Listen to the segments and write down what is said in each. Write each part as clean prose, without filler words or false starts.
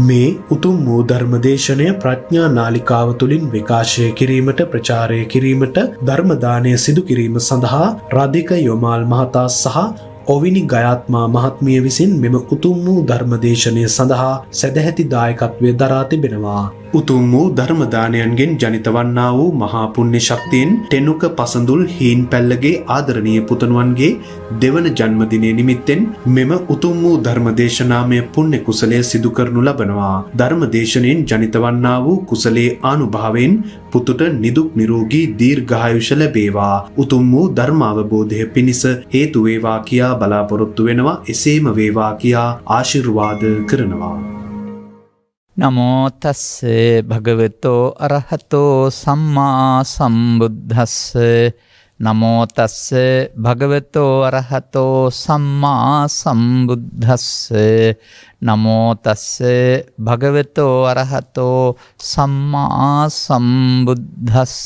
මේ උතුම් වූ ධර්මදේශනය ප්‍රඥා නාලිකාව තුළින් විකාශය කිරීමට ප්‍රචාරය කිරීමට ධර්ම දානය සිදු කිරීම සඳහා රාධික යොමාල් මහතා සහ ඔවිනි ගයාත්මා මහත්මිය විසින් මෙම උතුම් වූ ධර්මදේශනය සඳහා සැදැහැති දායකත්වය දරා තිබෙනවා. උතුම් වූ ධර්ම දානයන්ගෙන් ජනිත වන්නා වූ මහා පුණ්‍ය ශක්තියෙන් ටෙනුක පසඳුල් හීන් පැල්ලගේ ආදරණීය පුතණුවන්ගේ දෙවන ජන්මදිනය නිමිත්තෙන් මෙම උතුම් වූ ධර්ම දේශනාමය පුණ්‍ය කුසලය සිදු කරනු ලබනවා. ධර්ම දේශනෙන් ජනිත වන්නා වූ කුසලයේ ආනුභාවයෙන් පුතුට නිදුක් නිරෝගී දීර්ඝායුෂ ලැබේවා. උතුම් වූ ධර්ම අවබෝධය පිණිස හේතු වේවා කියා බලාපොරොත්තු වෙනවා. එසේම වේවා කියා ආශිර්වාද කරනවා. නමෝ තස්ස භගවතෝ අරහතෝ සම්මා සම්බුද්දස්ස. නමෝ තස්ස භගවතෝ අරහතෝ සම්මා සම්බුද්දස්ස. නමෝ තස්ස භගවතෝ අරහතෝ සම්මා සම්බුද්දස්ස.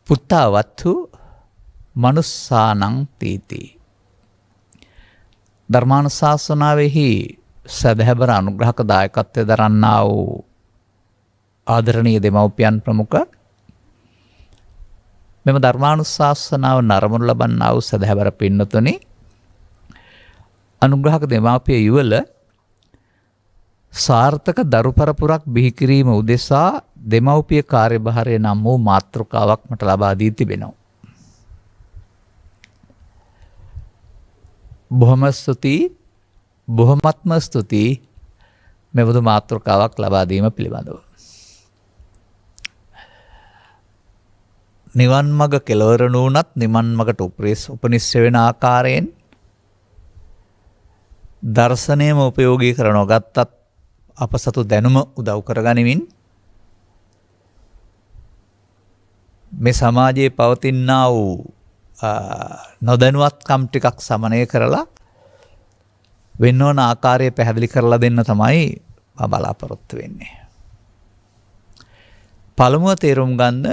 පුත්තවත්තු මනුස්සානං තීති. ධර්මානුශාසනාවෙහි සදහැබර අනුග්‍රහක දායකත්වය දරන්නා වූ ආදරණීය දෙමව්පියන් ප්‍රමුඛ මෙම ධර්මානුශාසනාව නරඹනු ලබන්නා වූ සදහැබර පින්නතුනි, අනුග්‍රහක දෙමව්පිය යුවල සාර්ථක දරු පරපුරක් බිහි කිරීම උදෙසා දෙමව්පිය කාර්යභාරය නම් වූ මාතෘකාවක් මට ලබා දී තිබෙනවා. බොහොම ස්තුතියි, බොහොමත්ම ස්තුතියි මෙබඳු මාතෘකාවක් ලබා දීම පිළිබඳව. නිවන් මඟ කෙළවර නුනත් නිවන් මඟට උපනිශ්‍රේ වෙන ආකාරයෙන් දර්ශනයම උපයෝගී කරනව ගත්තත් අප සතු දැනුම උදව් කරගනිමින් මේ සමාජයේ පවතිනා වූ නොදැනුවත්කම් ටිකක් සමනය කරලා වෙන්න ඕන ආකාරය පැහැදිලි කරලා දෙන්න තමයි බලාපොරොත්තු වෙන්නේ. පළමුව තේරුම් ගන්න,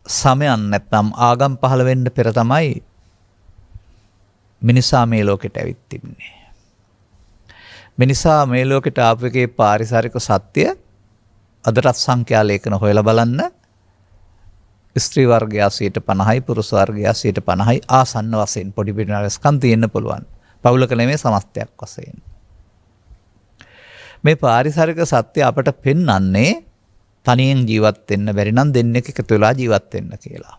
සමයන් නැත්නම් ආගම් පහළ වෙන්න පෙර තමයි මිනිසා මේ ලෝකෙට ඇවිත් තිබුණේ. මිනිසා මේ ලෝකෙට ආපු එකේ පාරිසරික සත්‍ය අදටත් සංඛ්‍යා ලේඛන හොයලා බලන්න. ස්ත්‍රී වර්ගය 50%, පුරුෂ වර්ගය 50%, ආසන්න වශයෙන් පොඩි පිටි වෙනස්කම් තියෙන්න පුළුවන්. පවුලක නෙමෙයි සමස්තයක් වශයෙන්. මේ පාරිසරික සත්‍ය අපට පෙන්වන්නේ තනියෙන් ජීවත් වෙන්න බැරි නම් දෙන්නෙක් එකතු වෙලා ජීවත් වෙන්න කියලා.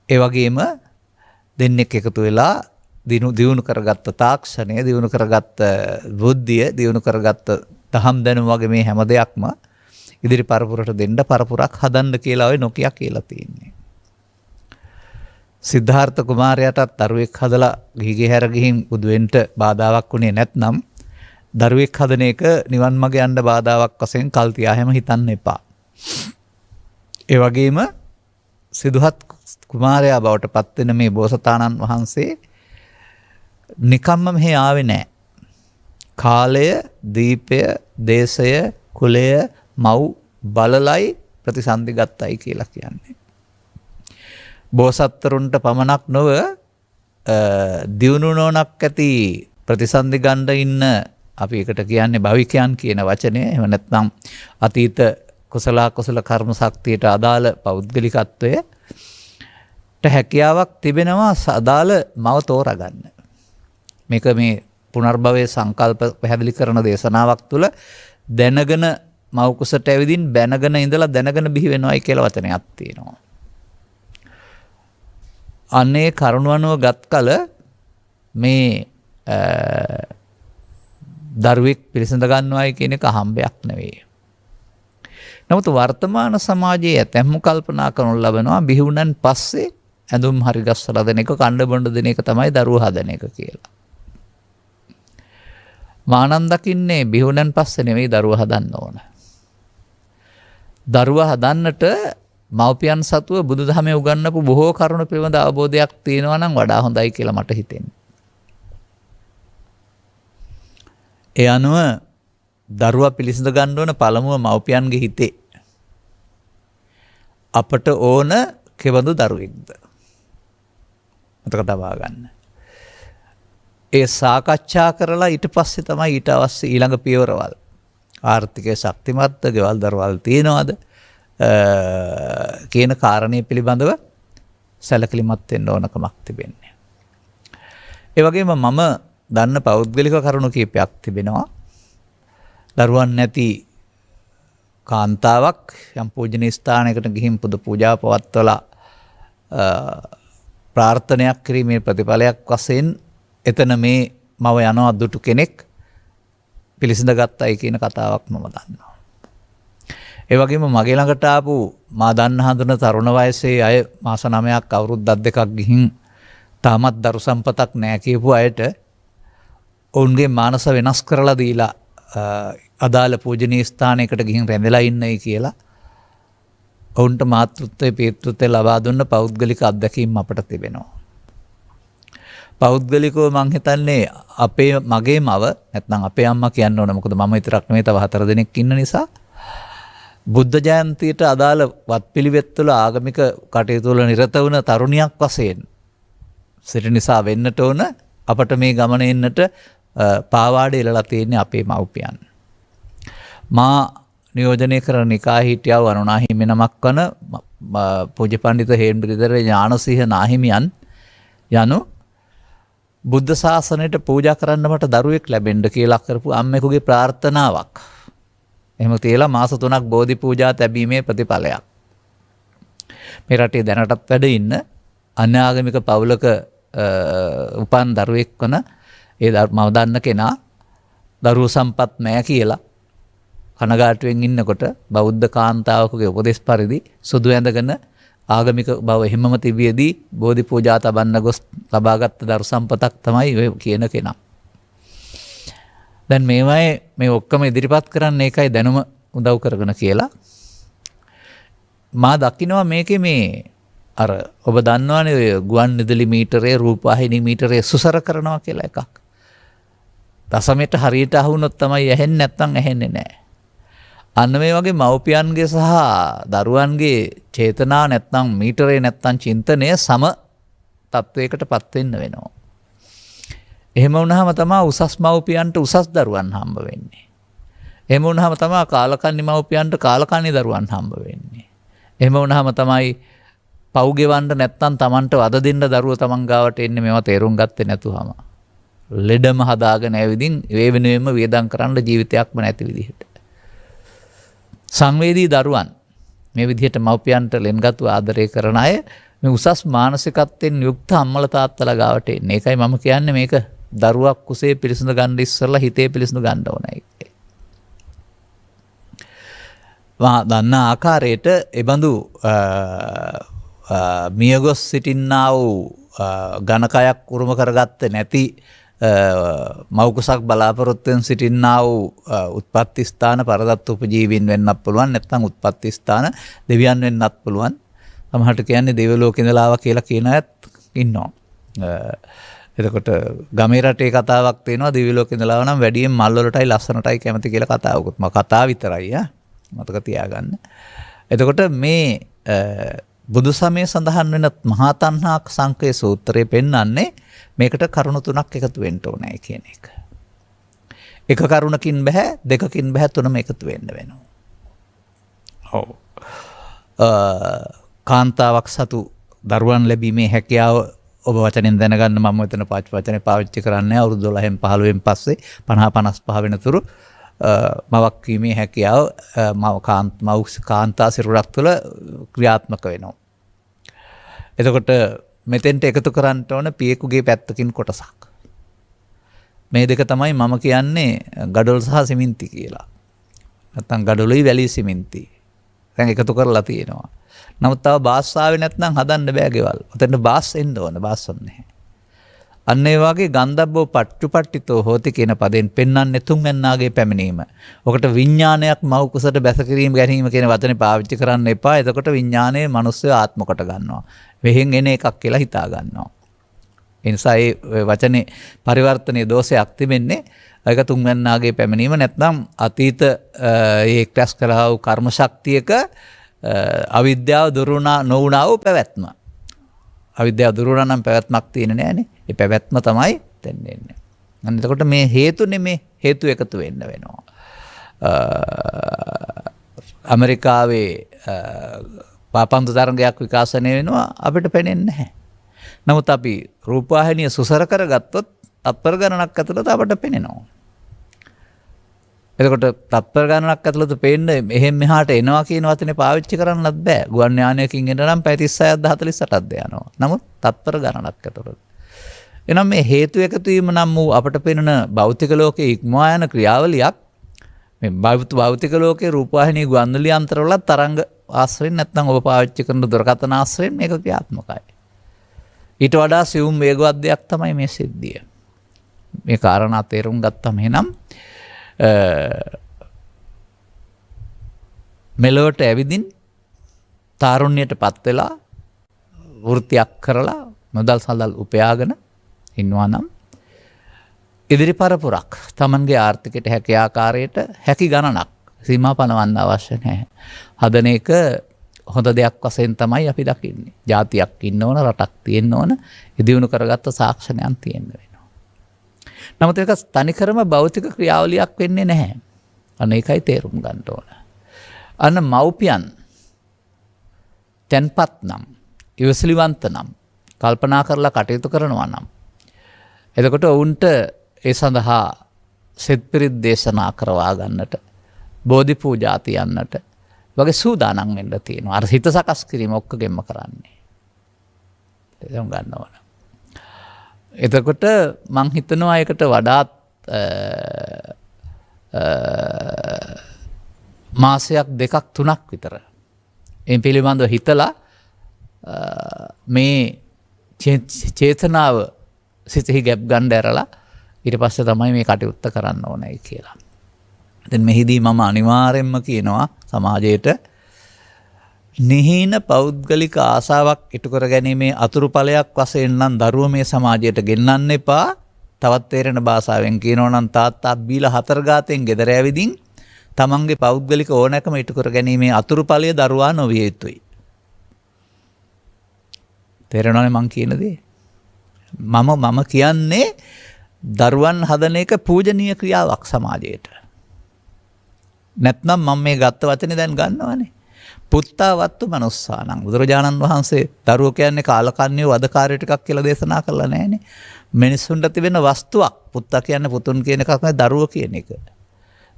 ඒ වගේම දෙන්නෙක් එකතු වෙලා දියුණු කරගත්ත තාක්ෂණය, දියුණු කරගත්ත බුද්ධිය, දියුණු කරගත්ත දහම් දැනුම වගේ මේ හැම දෙයක්ම ඉදිරි පරපුරට දෙන්න පරපුරක් හදන්න කියලා ඔය නොකිය කියලා තියෙන්නේ. සිද්ධාර්ථ කුමාරයාටත් දරුවෙක් හදලා ගිහිගේ හැර ගිහින් බුදු වෙන්න බාධාවක් වුණේ නැත්නම් දරුවෙක් හදන එක නිවන් මඟ යන්න බාධාවක් වශයෙන් කල් තියා හැම හිතන්න එපා. ඒ වගේම සිදුහත් කුමාරයා බවට පත් වෙන මේ බෝසතාණන් වහන්සේ නිකම්ම මෙහි ආවේ නැහැ. කාලය, දීපය, දේශය, කුලය, මව් බලලයි ප්‍රතිසන්දි ගත්තයි කියලා කියන්නේ. බෝසත්තරුන්ට පමණක් නොව දියුණු නොනක් ඇති ප්‍රතිසන්දි ගන්න ඉන්න අපි එකට කියන්නේ භවිකයන් කියන වචනය. එහෙම නැත්නම් අතීත කුසල කර්ම ශක්තියට අදාළ පෞද්ගලිකත්වයට හැකියාවක් තිබෙනවා අදාළ මව තෝරගන්න. මේක මේ පුනර්භවයේ සංකල්ප පැහැදිලි කරන දේශනාවක් තුළ දැනගෙන මව් කුසට ඇවිදින් බැනගෙන ඉඳලා දැනගෙන බිහි වෙනවයි කියලා වචනයක් තියෙනවා. අනේ කරුණවනුව ගත් කල මේ දරුවෙක් පිළිසඳ ගන්නවයි කියන එක හම්බයක් නෙවෙයි. නමුත් වර්තමාන සමාජයේ ඇතැම්ම කල්පනා කරනු ලබනවා බිහි වුණන් පස්සේ ඇඳුම් හරි ගස්සලා දෙන එක, කණ්ඩ බොණ්ඩ දෙන එක තමයි දරුවෝ හදන එක කියලා. මානන් දකින්නේ බිහි වුණන් පස්සේ නෙවෙයි දරුවා හදන්න ඕන. දරුවා හදන්නට මව්පියන් සතුව බුදුදහමේ උගන්වපු බොහෝ කරුණු පිළිබඳ අවබෝධයක් තියෙනවා නම් වඩා හොඳයි කියලා මට හිතෙනවා. ඒ අනුව දරුවා පිළිසඳ ගන්න ඕන පළමුව මව්පියන්ගේ හිතේ. අපට ඕන කෙබඳු දරුවෙක්ද? මතක තබා ගන්න. ඒ සාකච්ඡා කරලා ඊට පස්සේ තමයි ඊට අවශ්‍ය ඊළඟ පියවරවල් ආර්ථිකය ශක්තිමත්ද, ගෙවල් දරවල් තියනවාද කියන කාරණය පිළිබඳව සැලකිලිමත් වෙන්න ඕනකමක් තිබෙන්නේ. ඒ වගේම මම දන්න පෞද්ගලික කරුණු කීපයක් තිබෙනවා. දරුවන් නැති කාන්තාවක් යම් පූජනීය ස්ථානයකට ගිහින් පුද පූජා පවත්වලා ප්‍රාර්ථනයක් කිරීමේ ප්‍රතිඵලයක් වශයෙන් එතන මේ මව යනවා දුටු කෙනෙක් පිළිසිඳ ගත්තයි කියන කතාවක් මම දන්නවා. ඒ වගේම මගේ ළඟට ආපු මා දන්න හඳුන තරුණ වයසේ අය මාස 9ක් අවුරුද්දක් දෙකක් ගිහින් තාමත් දරු සම්පතක් නැහැ කියපු අයට ඔවුන්ගේ මානස වෙනස් කරලා දීලා අදාළ පූජනීය ස්ථානයකට ගිහින් රැඳලා ඉන්නයි කියලා ඔවුන්ට මාතෘත්වයේ පීතෘත්වය ලබා දුන්න පෞද්ගලික අත්දැකීම් අපට තිබෙනවා. පෞද්ගලිකව මං හිතන්නේ මගේ මව නැත්නම් අපේ අම්මා කියන්න ඕන. මොකද මම විතරක් නෙමෙයි තව 4 දෙනෙක් ඉන්න නිසා බුද්ධ ජයන්තියට අදාළ වත්පිළිවෙත් වල ආගමික කටයුතු වල නිරත වුණ තරුණියක් වශයෙන් සිට නිසා වෙන්නට ඕන අපට මේ ගමන එන්නට පාවාඩේ එළලා තියෙන්නේ අපේ මව්පියන්. මා නියෝජනය කරන නිකාය හිටියා වරුණා හිමි නමක් වන පූජ්‍ය පඬිත හේන්ද්‍රිදර ඥානසිංහ නාහිමියන් යනු බුද්ධ ශාසනයට පූජා කරන්න මට දරුවෙක් ලැබෙන්න කියලා කරපු අම්මෙකුගේ ප්‍රාර්ථනාවක්. එහෙම තියලා මාස 3ක් බෝධි පූජා තැබීමේ ප්‍රතිඵලයක්. මේ රටේ දැනටත් වැඩ ඉන්න අන්‍යාගමික පවුලක උපන් දරුවෙක් වන ඒ මම දන්න කෙනා දරුවෝ සම්පත් නැහැ කියලා කනගාටුවෙන් ඉන්නකොට බෞද්ධ කාන්තාවකගේ උපදෙස් පරිදි සුදු ඇඳගෙන ආගමික බව එහෙමම තිබියදී බෝධි පූජා තබන්න ගොස් ලබාගත් දරු සම්පතක් තමයි ඔය කියන කෙනා. දැන් මේ ඔක්කොම ඉදිරිපත් කරන්න ඒකයි දැනුම උදව් කරගෙන කියලා. මා දකිනවා මේකේ මේ අර ඔබ දන්නවනේ ඔය ගුවන් විදුලි මීටරේ රූපවාහිනී මීටරේ සුසර කරනවා කියලා එකක්. දශමයට හරියට අහුනොත් තමයි ඇහෙන්නේ නැත්නම් ඇහෙන්නේ නැහැ. අන්න මේ වගේ මව්පියන්ගේ සහ දරුවන්ගේ චේතනා නැත්නම් මීටරේ නැත්නම් චින්තනය සම තත්වයකටපත් වෙන්න වෙනවා. එහෙම වුණාම තමයි උසස් මව්පියන්ට උසස් දරුවන් හම්බ වෙන්නේ. එහෙම වුණාම තමයි කාලකන්ණි මව්පියන්ට කාලකන්ණි දරුවන් හම්බ වෙන්නේ. එහෙම වුණාම තමයි පව් ගෙවන්න නැත්නම් Tamanට වද දෙන්න දරුවෝ Taman ගාවට එන්නේ මේවා තේරුම් ගත්තේ නැතුවම. ලෙඩම හදාගෙන ඇවිදින් ඒ වෙනුවෙන්ම වියදම් කරන්න ජීවිතයක්ම නැති විදිහට. සංවේදී දරුවන් මේ විදිහට මව්පියන්ට ලෙන්ගත්ව ආදරය කරන අය මේ උසස් මානසිකත්වයෙන් යුක්ත අම්මලා තාත්තලා ගාවට එන්නේ. ඒකයි මම කියන්නේ මේක දරුවා කුසේ පිළිසඳ ගන්න ඉස්සරලා හිතේ පිළිසඳ ගන්න ඕනයි. දන්න ආකාරයට එබඳු මියගොස් සිටින්නා වූ ඝනකයක් උරුම කරගත්තේ නැති මව්කුසක් බලාපොරොත්තුවෙන් සිටින්නා වූ උත්පත්ති ස්ථාන පරදත්ත උපජීවීන් වෙන්නත් පුළුවන්. නැත්නම් උත්පත්ති ස්ථාන දෙවියන් වෙන්නත් පුළුවන්. සමහරට කියන්නේ දෙවි ලෝකේ ඉඳලා ආවා කියලා කියන අයත් ඉන්නවා. එතකොට ගමේ රටේ කතාවක් තියෙනවා දිවි ලෝකේ ඉඳලා ආව නම් වැඩියෙන් මල් වලටයි ලස්සනටයි කැමති කියලා කතාවකුත්. මම කතාව විතරයි මතක තියාගන්න. එතකොට මේ බුදු සමයේ සඳහන් වෙන මහා තණ්හා සංකේ සූත්‍රයේ පෙන්වන්නේ මේකට කරුණු තුනක් එකතු වෙන්න ඕනේ කියන එක. එක කරුණකින් බෑ, දෙකකින් බෑ, තුනම එකතු වෙන්න වෙනවා. ඔව්. කාන්තාවක් සතු දරුවන් ලැබීමේ හැකියාව ඔබ වචනෙන් දැනගන්න මම මෙතන වචනේ පාවිච්චි කරන්නේ අවුරුදු 12න් 15න් පස්සේ 50 55 වෙනතුරු මවක් වීමේ හැකියාව කාන්තා සිරුරක් තුළ ක්‍රියාත්මක වෙනවා. එතකොට මෙතෙන්ට එකතු කරන්න ඕන පියෙකුගේ පැත්තකින් කොටසක්. මේ දෙක තමයි මම කියන්නේ ගඩොල් සහ සිමෙන්ති කියලා. නැත්තම් ගඩොලුයි වැලි සිමෙන්ති. දැන් එකතු කරලා තියෙනවා. නමුත් තව බාස් ආවේ නැත්නම් හදන්න බෑ ගෙවල්. ඔතෙන්ට බාස් එන්න ඕන. බාස් නැහැ. අන්න ඒ වගේ ගන්ධබ්බෝ පට්ටුපට්ටිතෝ හෝති කියන පදෙන් පෙන්වන්නේ තුන්වැන්නාගේ පැමිණීම. ඔකට විඥානයක් මව් කුසට බැස කිරීම ගැනීම කියන වචනේ පාවිච්චි කරන්න එපා. එතකොට විඥානයේ මිනිස්සු ආත්ම කොට ගන්නවා. වෙහෙන් එන එකක් කියලා හිතා ගන්නවා. ඒ නිසා මේ වචනේ පරිවර්තනයේ දෝෂයක් තිබෙන්නේ ඒක තුන්වැන්නාගේ පැමිණීම නැත්නම් අතීත ඒ ක්ලාස් කරා වූ කර්ම ශක්තියක අවිද්‍යාව දුරුණා නොවුණා වූ පැවැත්ම. අවිද්‍යාව දුරුණා නම් පැවැත්මක් තියෙන්නේ නැහනේ. ඒ පැවැත්ම තමයි වෙන්නේ. අන්න එතකොට මේ හේතුනේ මේ හේතු එකතු වෙන්න වෙනවා. ඇමරිකාවේ පාපන්දු තරංගයක් විකාශනය වෙනවා අපිට පේන්නේ නැහැ. නමුත් අපි රූපවාහිනිය සුසර කරගත්තොත් තත්පර ගණනක් ඇතුළත අපට පේනවා. එතකොට තත්පර ගණනක් ඇතුළත පේන්න එහෙම මෙහාට එනවා කියන වචනේ පාවිච්චි කරන්නත් බෑ. ගුවන් යානයකින් එන නම් පැය 36ක්ද 48ක්ද යනවා. නමුත් තත්පර ගණනක් ඇතුළත. එනම් මේ හේතු එකතු වීම නම් වූ අපට පෙනෙන භෞතික ලෝකයේ ඉක්මවා යන ක්‍රියාවලියක් මේ භෞතික ලෝකයේ රූපවාහිනී ගුවන්විදුලි යන්ත්‍රවල තරංග ආශ්‍රයෙන් නැත්නම් ඔබ පාවිච්චි කරන දුරකථන ආශ්‍රයෙන් මේක ක්‍රියාත්මකයි. ඊට වඩා සියුම් වේගවත් දෙයක් තමයි මේ සිද්ධිය. මේ කාරණා තේරුම් ගත්තම එහෙනම් මෙලොවට ඇවිදින් තාරුණ්‍යයට පත් වෙලා වෘත්තියක් කරලා මුදල් සල්ලල් උපයාගෙන ඉන්නවා නම් ඉදිරි පරපුරක් Tamanගේ ආර්ථිකයට හැකි ආකාරයට හැකි ගණනක් සීමා පනවන්න අවශ්‍ය නැහැ. හදන එක හොඳ දෙයක් වශයෙන් තමයි අපි දකින්නේ. ජාතියක් ඉන්න ඕන, රටක් තියෙන්න ඕන, ඉදිරියුණු කරගත්ත සාක්ෂණයන් තියෙන්න වෙනවා. නමුත් ඒක තනිකරම භෞතික ක්‍රියාවලියක් වෙන්නේ නැහැ. අන්න ඒකයි තේරුම් ගන්න ඕන. අන්න මව්පියන් තැන්පත් නම්, ඉවසිලිවන්ත නම්, කල්පනා කරලා කටයුතු කරනවා නම් එතකොට ඔවුන්ට ඒ සඳහා සෙත් පිරිත් දේශනා කරවා ගන්නට, බෝධි පූජා තියන්නට වගේ සූදානම් වෙන්න තියෙනවා. අර හිත සකස් කිරීම ඔක්කොගෙම කරන්නේ. තේරුම් ගන්න ඕන. එතකොට මං හිතනවා ඒකට වඩාත් මාසයක් දෙකක් තුනක් විතර මේ පිළිබඳව හිතලා මේ චේතනාව සිතෙහි ගැබ් ගන්න ඇරලා ඊට පස්සේ තමයි මේ කටයුත්ත කරන්න ඕනයි කියලා. දැන් මෙහිදී මම අනිවාර්යෙන්ම කියනවා සමාජයට නිහීන පෞද්ගලික ආසාවක් ඉටු කර ගැනීමේ අතුරුඵලයක් වශයෙන් නම් දරුවෝ මේ සමාජයට ගෙන්නන්න එපා. තවත් තේරෙන භාෂාවෙන් කියනවා නම් තාත්තා බීලා හතර ගාතෙන් ගෙදර ඇවිදින් තමන්ගේ පෞද්ගලික ඕනෑකම ඉටු කර ගැනීමේ අතුරුඵලය දරුවා නොවිය යුතුයි. තේරෙනවනේ මං කියන දේ? මම කියන්නේ දරුවන් හදන එක පූජනීය ක්‍රියාවක් සමාජයට. නැත්නම් මම මේ ගත්ත වචනේ දැන් ගන්නවනේ. පුත්තා වත්තු මනුස්සානං. බුදුරජාණන් වහන්සේ දරුවෝ කියන්නේ කාලකන්ණියෝ වදකාරයෝ ටිකක් කියලා දේශනා කළා නෑනේ. මිනිස්සුන්ට තිබෙන වස්තුවක්. පුත්තා කියන්නේ පුතුන් කියන එකක් නෙවෙයි දරුවෝ කියන එක.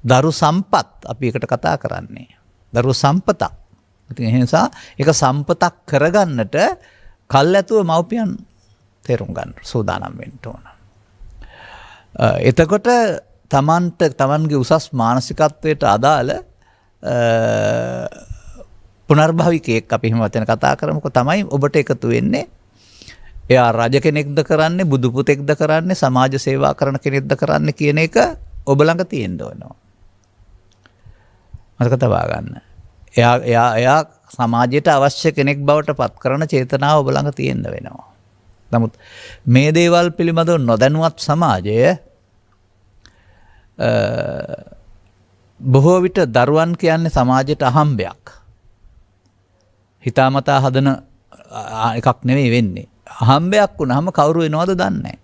දරු සම්පත් අපි එකට කතා කරන්නේ. දරු සම්පතක්. ඉතින් ඒ නිසා ඒක සම්පතක් කරගන්නට කල්ැතුව මව්පියන් තේරුම් ගන්න සූදානම් වෙන්න ඕන. එතකොට තමන්ගේ උසස් මානසිකත්වයට අදාළ පුනර්භවිකයෙක් අපි එහෙම වචන කතා කරමුකෝ තමයි ඔබට එකතු වෙන්නේ. එයා රජ කෙනෙක්ද කරන්නේ, බුදු පුතෙක්ද කරන්නේ, සමාජ සේවා කරන කෙනෙක්ද කරන්නේ කියන එක ඔබ ළඟ තියෙන්න ඕනවා. මතක තබා ගන්න. එයා සමාජයට අවශ්‍ය කෙනෙක් බවට පත් කරන චේතනාව ඔබ ළඟ තියෙන්න වෙනවා. නමුත් මේ දේවල් පිළිබඳව නොදැනුවත් සමාජය බොහෝ විට දරුවන් කියන්නේ සමාජයට අහම්බයක්. හිතාමතා හදන එකක් නෙවෙයි වෙන්නේ. අහම්බයක් වුණාම කවුරු වෙනවද දන්නේ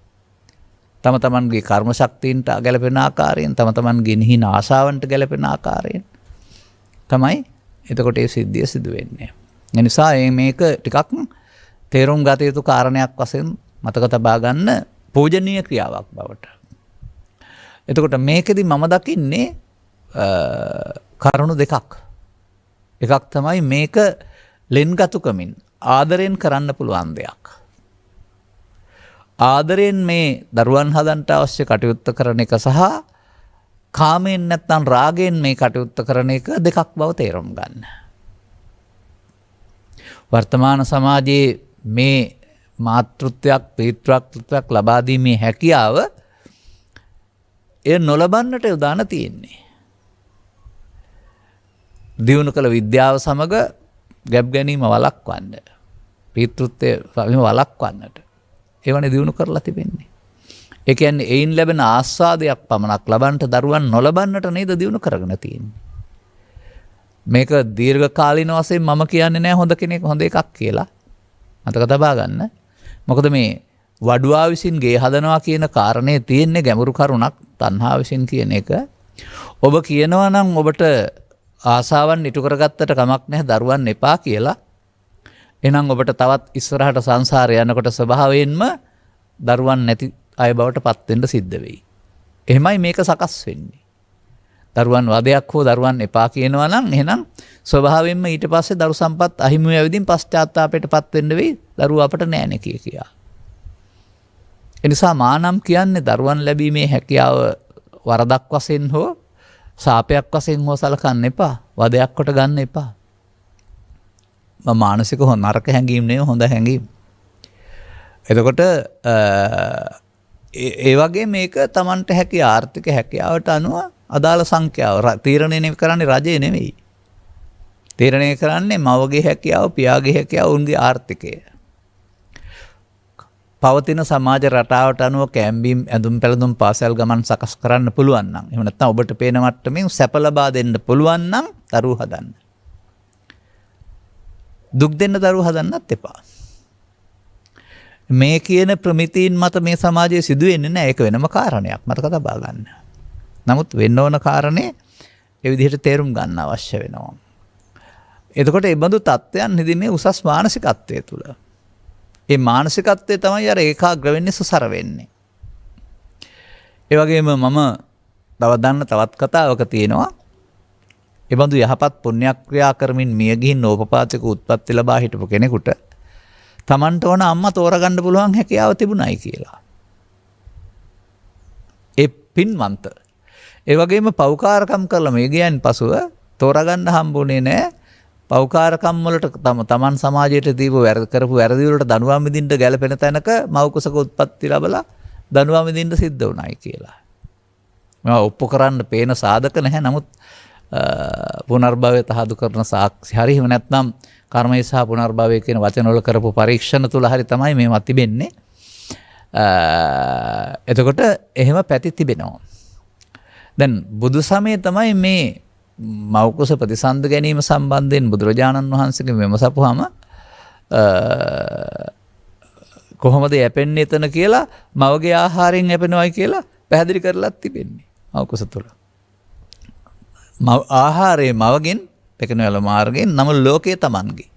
නැහැ. තමන්ගේ කර්ම ශක්තියින්ට ගැලපෙන ආකාරයෙන්, තමන්ගේ නිහින ආශාවන්ට ගැලපෙන ආකාරයෙන් තමයි එතකොට ඒ සිද්ධිය සිදු වෙන්නේ. ඒ නිසා මේක ටිකක් තේරුම් ගත යුතු කාරණයක් වශයෙන් මතක තබා ගන්න පූජනීය ක්‍රියාවක් බවට. එතකොට මේකෙදි මම දකින්නේ කරුණු දෙකක්. එකක් තමයි මේක ලෙන්ගතුකමින් ආදරෙන් කරන්න පුළුවන් දෙයක්. ආදරෙන් මේ දරුවන් හදන්නට අවශ්‍ය කටයුත්ත කරන එක සහ කාමයෙන් නැත්නම් රාගයෙන් මේ කටයුත්ත කරන එක දෙකක් බව තේරුම් ගන්න. වර්තමාන සමාජයේ මේ මාතෘත්වයක් පීතෘත්වයක් ලබා දීමේ හැකියාව එය නොලබන්නට යොදාන තියෙන්නේ. දියුණු කළ විද්‍යාව සමග ගැබ් ගැනීම වළක්වන්න, පීතෘත්වය වළක්වන්නට ඒවනේ දියුණු කරලා තිබෙන්නේ. ඒ කියන්නේ එයින් ලැබෙන ආස්වාදයක් පමණක් ලබන්නට දරුවන් නොලබන්නට නේද දියුණු කරගෙන තියෙන්නේ. මේක දීර්ඝ කාලීන වශයෙන් මම කියන්නේ නෑ හොඳ කෙනෙක් හොඳ එකක් කියලා. මතක තබා ගන්න. මොකද මේ වඩුවා විසින් ගේ හදනවා කියන කාරණේ තියෙන්නේ ගැඹුරු කරුණක් තණ්හා විසින් කියන එක. ඔබ කියනවා නම් ඔබට ආසාවන් ඉටු කරගත්තට කමක් නැහැ දරුවන් එපා කියලා. එහෙනම් ඔබට තවත් ඉස්සරහට සංසාරේ යනකොට ස්වභාවයෙන්ම දරුවන් නැති අය බවට පත් වෙන්න සිද්ධ වෙයි. එහෙමයි මේක සකස් වෙන්නේ. දරුවන් වදයක් හෝ දරුවන් එපා කියනවා නම් එහෙනම් ස්වභාවයෙන්ම ඊට පස්සේ දරු සම්පත් අහිමි වෙවිදින් පශ්චාත්තාපයට පත් වෙන්න වෙයි. දරුවා අපට නෑනේ කියා. එනිසා මානම් කියන්නේ දරුවන් ලැබීමේ හැකියාව වරදක් වශයෙන් හෝ සාපයක් වශයෙන් හෝ සලකන්න එපා. වදයක් කොට ගන්න එපා. මානසික නරක හැඟීම් නෙවෙයි හොඳ හැඟීම්. එතකොට ඒ වගේ මේක Tamanට හැකි ආර්ථික හැකියාවට අනුව අදාළ සංඛ්‍යාව තීරණය කරන්නේ රජය නෙවෙයි. තීරණය කරන්නේ මවගේ හැකියාව, පියාගේ හැකියාව, උන්ගේ ආර්ථිකය. පවතින සමාජ රටාවට අනුව කැම්බීම් ඇඳුම් පැළඳුම් පාසල් ගමන් සකස් කරන්න පුළුවන් නම් එහෙම නැත්නම් ඔබට පේන මට්ටමින් සැප ලබා දෙන්න පුළුවන් නම් දරුවෝ හදන්න. දුක් දෙන්න දරුවෝ හදන්නත් එපා. මේ කියන ප්‍රමිතීන් මත මේ සමාජයේ සිදු වෙන්නේ නැහැ. ඒක වෙනම කාරණයක්. මතක තබා ගන්න. නමුත් වෙන්න ඕන කාරණේ ඒ විදිහට තේරුම් ගන්න අවශ්‍ය වෙනවා. එතකොට මේ බඳු තත්ත්වයන් නිදින්නේ උසස් මානසිකත්වයේ තුල. ඒ මානසිකත්වය තමයි අර ඒකාග්‍ර වෙන්නේ සසර වෙන්නේ. ඒ වගේම මම තවත් කතාවක තියෙනවා. ඒ බඳු යහපත් පුණ්‍යක්‍රියා කරමින් මිය ගිහින් ඕපපාතික උත්පත්ති ලබා හිටපු කෙනෙකුට Tamanට ඕන අම්මා තෝරගන්න පුළුවන් හැකියාව තිබුණයි කියලා. ඒ පින්වන්ත. ඒ වගේම පෞකාරකම් කරලා මේ ගියන් පසුව තෝරගන්න හම්බුනේ නැහැ. පෞකාරකම් වලට තමන් සමාජයට දීපු කරපු වැරදි වලට දඬුවම් විඳින්න ගැලපෙන තැනක මව් කුසක උත්පත්ති ලැබලා දඬුවම් විඳින්න සිද්ධ වුණායි කියලා. මේවා ඔප්පු කරන්න පේන සාධක නැහැ. නමුත් පුනර්භවය තහදු කරන සාක්ෂි හරි එහෙම නැත්නම් කර්මය සහ පුනර්භවය කියන වචන වල කරපු පරීක්ෂණ තුල හරි තමයි මේවා තිබෙන්නේ. එතකොට එහෙම පැති තිබෙනවා. දැන් බුදු සමයේ තමයි මේ මෞකුස ප්‍රතිසන්ද ගැනීම සම්බන්ධයෙන් බුදුරජාණන් වහන්සේගේ විමසපුවාම කොහොමද යැපෙන්නේ එතන කියලා මවගේ ආහාරයෙන් යැපෙනවයි කියලා පැහැදිලි කරලා තිබෙන්නේ මෞකුස තුල. ආහාරයේ මවගෙන් පෙකෙන වල මාර්ගයෙන් නම ලෝකයේ Tamanගේ.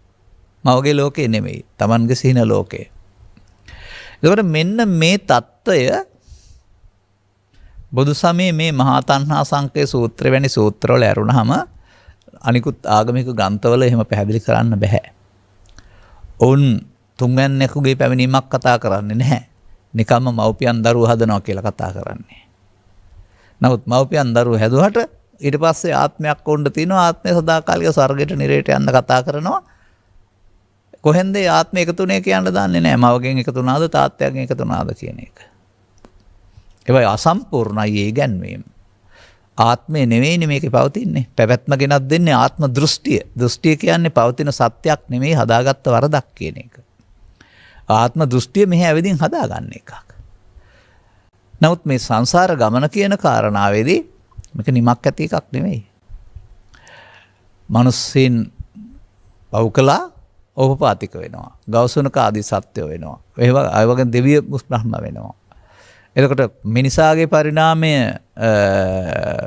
මවගේ ලෝකේ නෙමෙයි. Tamanගේ සිහින ලෝකේ. ඒකට මෙන්න මේ தত্ত্বය බුදු සමයේ මේ මහා තණ්හා සංකේ සූත්‍ර වැනි සූත්‍රවල ඇරුණාම අනිකුත් ආගමික ග්‍රන්ථවල එහෙම පැහැදිලි කරන්න බෑ. ඔවුන් තුන්වැන්නෙකුගේ පැමිණීමක් කතා කරන්නේ නැහැ. නිකම්ම මව්පියන් දරුවෝ හදනවා කියලා කතා කරන්නේ. නමුත් මව්පියන් දරුවෝ හැදුවට ඊට පස්සේ ආත්මයක් වොන්න තිනවා. ආත්මය සදාකාලික ස්වර්ගයට නිරේට යන්න කතා කරනවා. කොහෙන්ද ආත්මය එකතුනේ කියන්න දන්නේ නැහැ. මවගෙන් එකතුනාද තාත්තයාගෙන් එකතුනාද කියන එක. ඒවයි අසම්පූර්ණයි ඒ ගැන්වීම. ආත්මය නෙවෙයිනේ මේකේ පවතින්නේ. පැවැත්ම ගෙනත් දෙන්නේ ආත්ම දෘෂ්ටිය. දෘෂ්ටිය කියන්නේ පවතින සත්‍යයක් නෙමෙයි හදාගත්ත වරදක් කියන එක. ආත්ම දෘෂ්ටිය මෙහි ඇවිදින් හදාගන්න එකක්. නමුත් මේ සංසාර ගමන කියන කාරණාවේදී මේක නිමක් ඇති එකක් නෙමෙයි. මිනිස්සුන් පවුකලා ඕපපාතික වෙනවා. ගෞසුනක ආදී සත්‍යය වෙනවා. ඒ වගේ දෙවිය බ්‍රහ්ම වෙනවා. එතකොට මිනිසාගේ පරිණාමය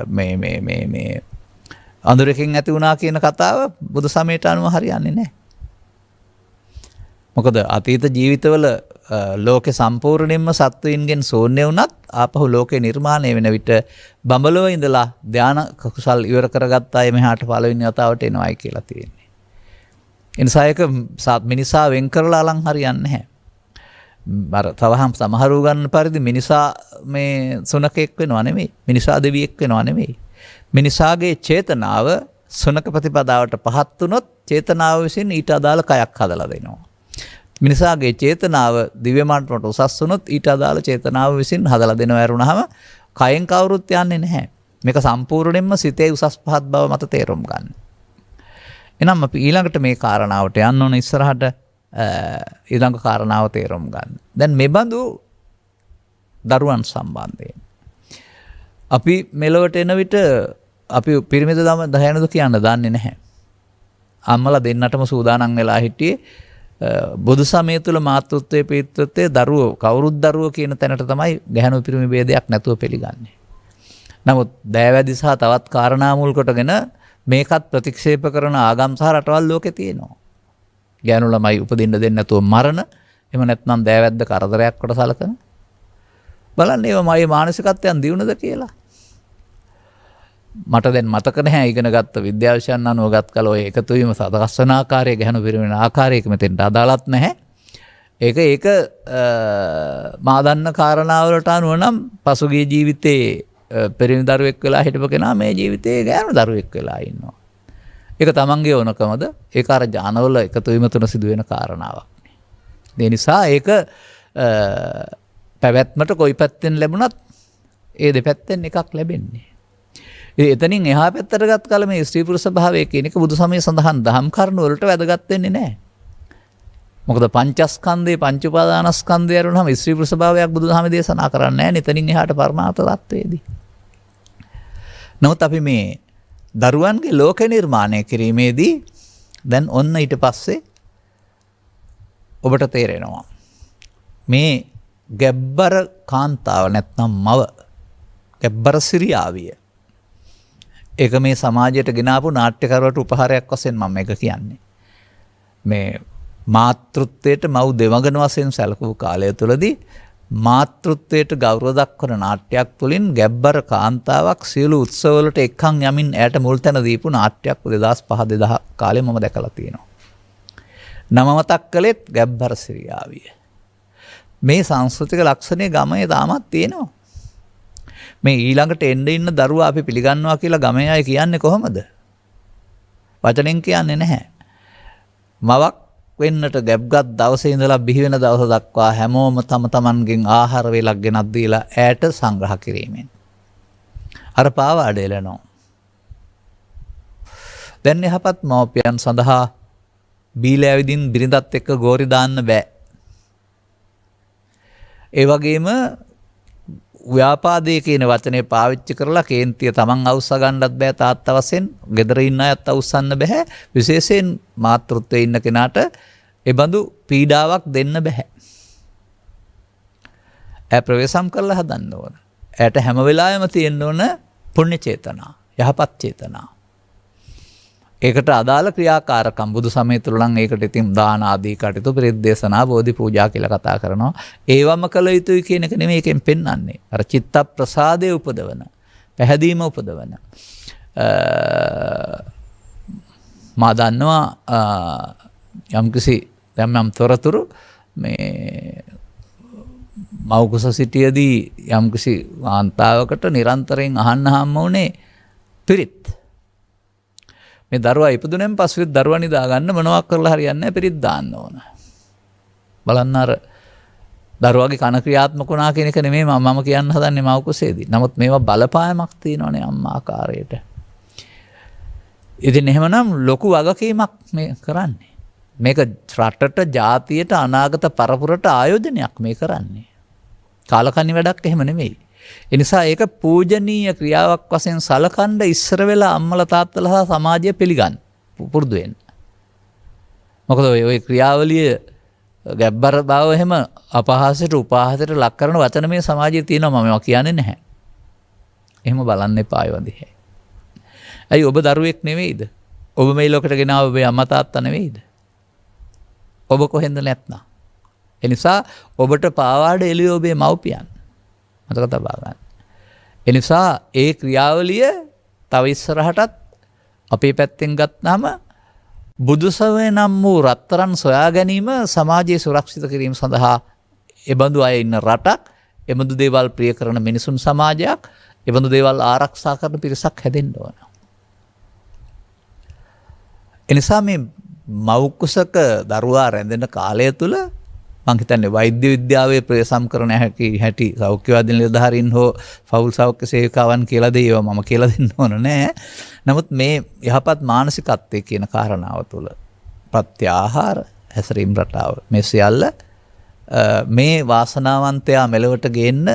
මේ අඳුරකින් ඇති වුණා කියන කතාව බුදු සමයට අනුව හරියන්නේ නැහැ. මොකද අතීත ජීවිතවල ලෝකේ සම්පූර්ණයෙන්ම සත්වයින්ගෙන් ශූන්‍ය වුණත් ආපහු ලෝකේ නිර්මාණය වෙන විට බඹලව ඉඳලා ධාන කුසල් ඉවර කරගත්ත අය මෙහාට පළවෙනි වතාවට එනවායි කියලා තියෙන්නේ. එනිසා ඒක මිනිසා වෙන් කරලා අලං හරියන්නේ නැහැ. තවහම් සමහරු ගන්න පරිදි මිනිසා මේ සුනකෙක් වෙනවා නෙමෙයි. මිනිසා දෙවියෙක් වෙනවා නෙමෙයි. මිනිසාගේ චේතනාව සුනක ප්‍රතිපදාවට පහත් වුණොත් චේතනාව විසින් ඊට අදාළ කයක් හදලා දෙනවා. මිනිසාගේ චේතනාව දිව්‍ය මට්ටමට උසස් වුණොත් ඊට අදාළ චේතනාව විසින් හදලා දෙනවා ඇරුණාම කයෙන් කවුරුත් යන්නේ නැහැ. මේක සම්පූර්ණයෙන්ම සිතේ උසස් පහත් බව මත තේරුම් ගන්න. එහෙනම් අපි ඊළඟට මේ කාරණාවට යන්න ඕන ඉස්සරහට ඊළඟ කාරණාව තේරුම් ගන්න. දැන් මේ බඳු දරුවන් සම්බන්ධයෙන් අපි මෙලොවට එන විට අපි පිරිමිද දහයනද කියන්න දන්නේ නැහැ. අම්මලා දෙන්නටම සූදානම් වෙලා හිටියේ බුදු සමය තුළ මාතෘත්වයේ පිතෘත්වයේ දරුවෝ කවුරුත් දරුවෝ කියන තැනට තමයි ගැහැණු පිරිමි ભેදයක් නැතුව පිළිගන්නේ. නමුත් දෑවැදි සහ තවත් කාරණා මුල් කොටගෙන මේකත් ප්‍රතික්ෂේප කරන ආගම් සහ රටවල් ලෝකේ තියෙනවා. ගැහැණු ළමයි උපදින්න දෙන්නේ නැතුව මරණ, එහෙම නැත්නම් දෑවැද්ද කරදරයක් කොට සලකන. බලන්න ඒවා මගේ මානසිකත්වයන් දියුණුද කියලා. මට දැන් මතක නැහැ ඉගෙන ගත්ත විද්‍යාවිෂයන් අනුව ගත් කල ඔය එකතු වීම සදහස් වන ආකාරය ගැහණු පිරිවෙන ආකාරයක මෙතෙන්ට අදාළත් නැහැ. ඒක මා දන්න කාරණාවලට අනුව නම් පසුගිය ජීවිතේ පිරිමි දරුවෙක් වෙලා හිටපු කෙනා මේ ජීවිතේ ගැහණු දරුවෙක් වෙලා ඉන්නවා. ඒක තමන්ගේ ඕනකමද? ඒක අර ඥානවල එකතු වීම තුන සිදුවෙන කාරණාවක්. ඒ නිසා ඒක පැවැත්මට කොයි පැත්තෙන් ලැබුණත් ඒ දෙපැත්තෙන් එකක් ලැබෙන්නේ. එතනින් එහා පැත්තට ගත් කල මේ ස්ත්‍රී පුරුෂ භාවය කියන එක බුදු සමයේ සඳහන් දහම් කරුණු වලට වැදගත් වෙන්නේ නැහැ. මොකද පංචස්කන්ධේ පංච උපාදානස්කන්ධය අරුණාම ස්ත්‍රී පුරුෂ භාවයක් බුදුදහමේ දේශනා කරන්නේ නැහැ. එතනින් එහාට පරමාර්ථ තත්වයේදී. නමුත් අපි මේ දරුවන්ගේ ලෝක නිර්මාණය කිරීමේදී දැන් ඔන්න ඊට පස්සේ ඔබට තේරෙනවා මේ ගැබ්බර කාන්තාව නැත්නම් මව ගැබ්බර සිරියාවිය ඒක මේ සමාජයට ගෙනාවු නාට්‍යකරුවට උපහාරයක් වශයෙන් මම මේක කියන්නේ. මේ මාතෘත්වයට මව් දෙවඟන වශයෙන් සැලකූ කාලය තුළදී මාතෘත්වයට ගෞරව දක්වන නාට්‍යයක් තුළින් ගැබ්බර කාන්තාවක් සියලු උත්සවවලට එක්කන් යමින් ඇයට මුල් තැන දීපු නාට්‍යයක් 2005-2000 කාලේ මම දැකලා තියෙනවා. නම මතක් කළෙත් ගැබ්බර සිරියාවිය. මේ සංස්කෘතික ලක්ෂණයේ ගමේ තාමත් තියෙනවා. මේ ඊළඟට එන්න ඉන්න දරුවා අපි පිළිගන්නවා කියලා ගමේ අය කියන්නේ කොහොමද? වචනෙන් කියන්නේ නැහැ. මවක් වෙන්නට ගැබ්ගත් දවසේ ඉඳලා බිහි වෙන දවස දක්වා හැමෝම තම තමන්ගෙන් ආහාර වේලක් ගෙනත් දීලා ඈට සංග්‍රහ කිරීමෙන් අර පාවාඩ එළනවා. දැන් යහපත් මව්පියන් සඳහා බීලා ඇවිදින් බිරිඳත් එක්ක ගෝරි දාන්න බෑ. ඒ වගේම ව්‍යාපාදයේ කියන වචනේ පාවිච්චි කරලා කේන්තිය තමන් අවශ්‍ය ගන්නත් බෑ තාත්තා වශයෙන් ගෙදර ඉන්න අයත් අවශ්‍යන්න බෑ විශේෂයෙන් මාතෘත්වයේ ඉන්න කෙනාට ඒ බඳු පීඩාවක් දෙන්න බෑ. ඈ ප්‍රවේශම් කරලා හදන්න ඕන. ඈට හැම වෙලාවෙම තියෙන්න ඕන පුණ්‍ය චේතනා, යහපත් චේතනා. ඒකට අදාළ ක්‍රියාකාරකම් බුදු සමය තුළ නම් ඒකට ඉතින් දාන ආදී කටයුතු ප්‍රතිදේශනා බෝධි පූජා කියලා කතා කරනවා. ඒවම කළ යුතුයි කියන එක නෙමෙයි එකෙන් පෙන්වන්නේ. අර චිත්ත ප්‍රසාදයේ උපදවන, පැහැදීම උපදවන. මා දන්නවා යම්කිසි යම් තොරතුරු මේ මව්කුස සිටියේදී යම්කිසි කාන්තාවකට නිරන්තරයෙන් අහන්න හම්ම වුණේ පිරිත්. මේ දරුවා ඉපදුනෙන් පස්සේ දරුවා නිදා ගන්න මොනවක් කරලා හරියන්නේ නැහැ පිරිත් දාන්න ඕන. බලන්න අර දරුවාගේ කන ක්‍රියාත්මක වුණා කියන එක නෙමෙයි මම කියන්න හදන්නේ මව කුසේදී. නමුත් මේවා බලපායමක් තියෙනවනේ අම්මා ආකාරයට. ඉතින් එහෙමනම් ලොකු වගකීමක් මේ කරන්නේ. මේක රටට, ජාතියට, අනාගත පරපුරට ආයෝජනයක් මේ කරන්නේ. කාලකන්ණි වැඩක් එහෙම නෙමෙයි. ඒ නිසා ඒක පූජනීය ක්‍රියාවක් වශයෙන් සලකන්න ඉස්සර වෙලා අම්මලා තාත්තලා සහ සමාජය පිළිගන්න පුරුදු වෙන්න. මොකද ඔය ක්‍රියාවලිය ගැබ්බර බව එහෙම අපහාසයට උපහාසයට ලක් කරන වචන මේ සමාජයේ තියෙනවා මම ඒවා කියන්නේ නැහැ. එහෙම බලන්න එපා ඒවා දිහා. ඇයි ඔබ දරුවෙක් නෙවෙයිද? ඔබ මේ ලෝකෙට ගෙනාව ඔබේ අම්මා තාත්තා නෙවෙයිද? ඔබ කොහෙන්ද නැත්නම්? ඒ නිසා ඔබට පාවාඩ එළිය ඔබේ මව්පියන්. මතක තබා ගන්න. ඒ නිසා ඒ ක්‍රියාවලිය තව ඉස්සරහටත් අපේ පැත්තෙන් ගත්තාම බුදුසමය නම් වූ රත්තරන් සොයා ගැනීම සමාජයේ සුරක්ෂිත කිරීම සඳහා එබඳු අය ඉන්න රටක්, එබඳු දේවල් ප්‍රිය කරන මිනිසුන් සමාජයක්, එබඳු දේවල් ආරක්ෂා කරන පිරිසක් හැදෙන්න ඕන. ඒ නිසා මේ මව් කුසක දරුවා රැඳෙන කාලය තුල මං හිතන්නේ වෛද්‍ය විද්‍යාවේ ප්‍රයසම් කරන හැටි සෞඛ්‍යවාදී නිලධාරීන් හෝ ෆවුල් සෞඛ්‍ය සේවිකාවන් කියලා දෙයව මම කියලා දෙන්න ඕන නෑ. නමුත් මේ යහපත් මානසිකත්වයේ කියන කාරණාව තුළ ප්‍රත්‍යාහාර හැසිරීම රටාව මේ සියල්ල මේ වාසනාවන්තයා මෙලවට ගේන්න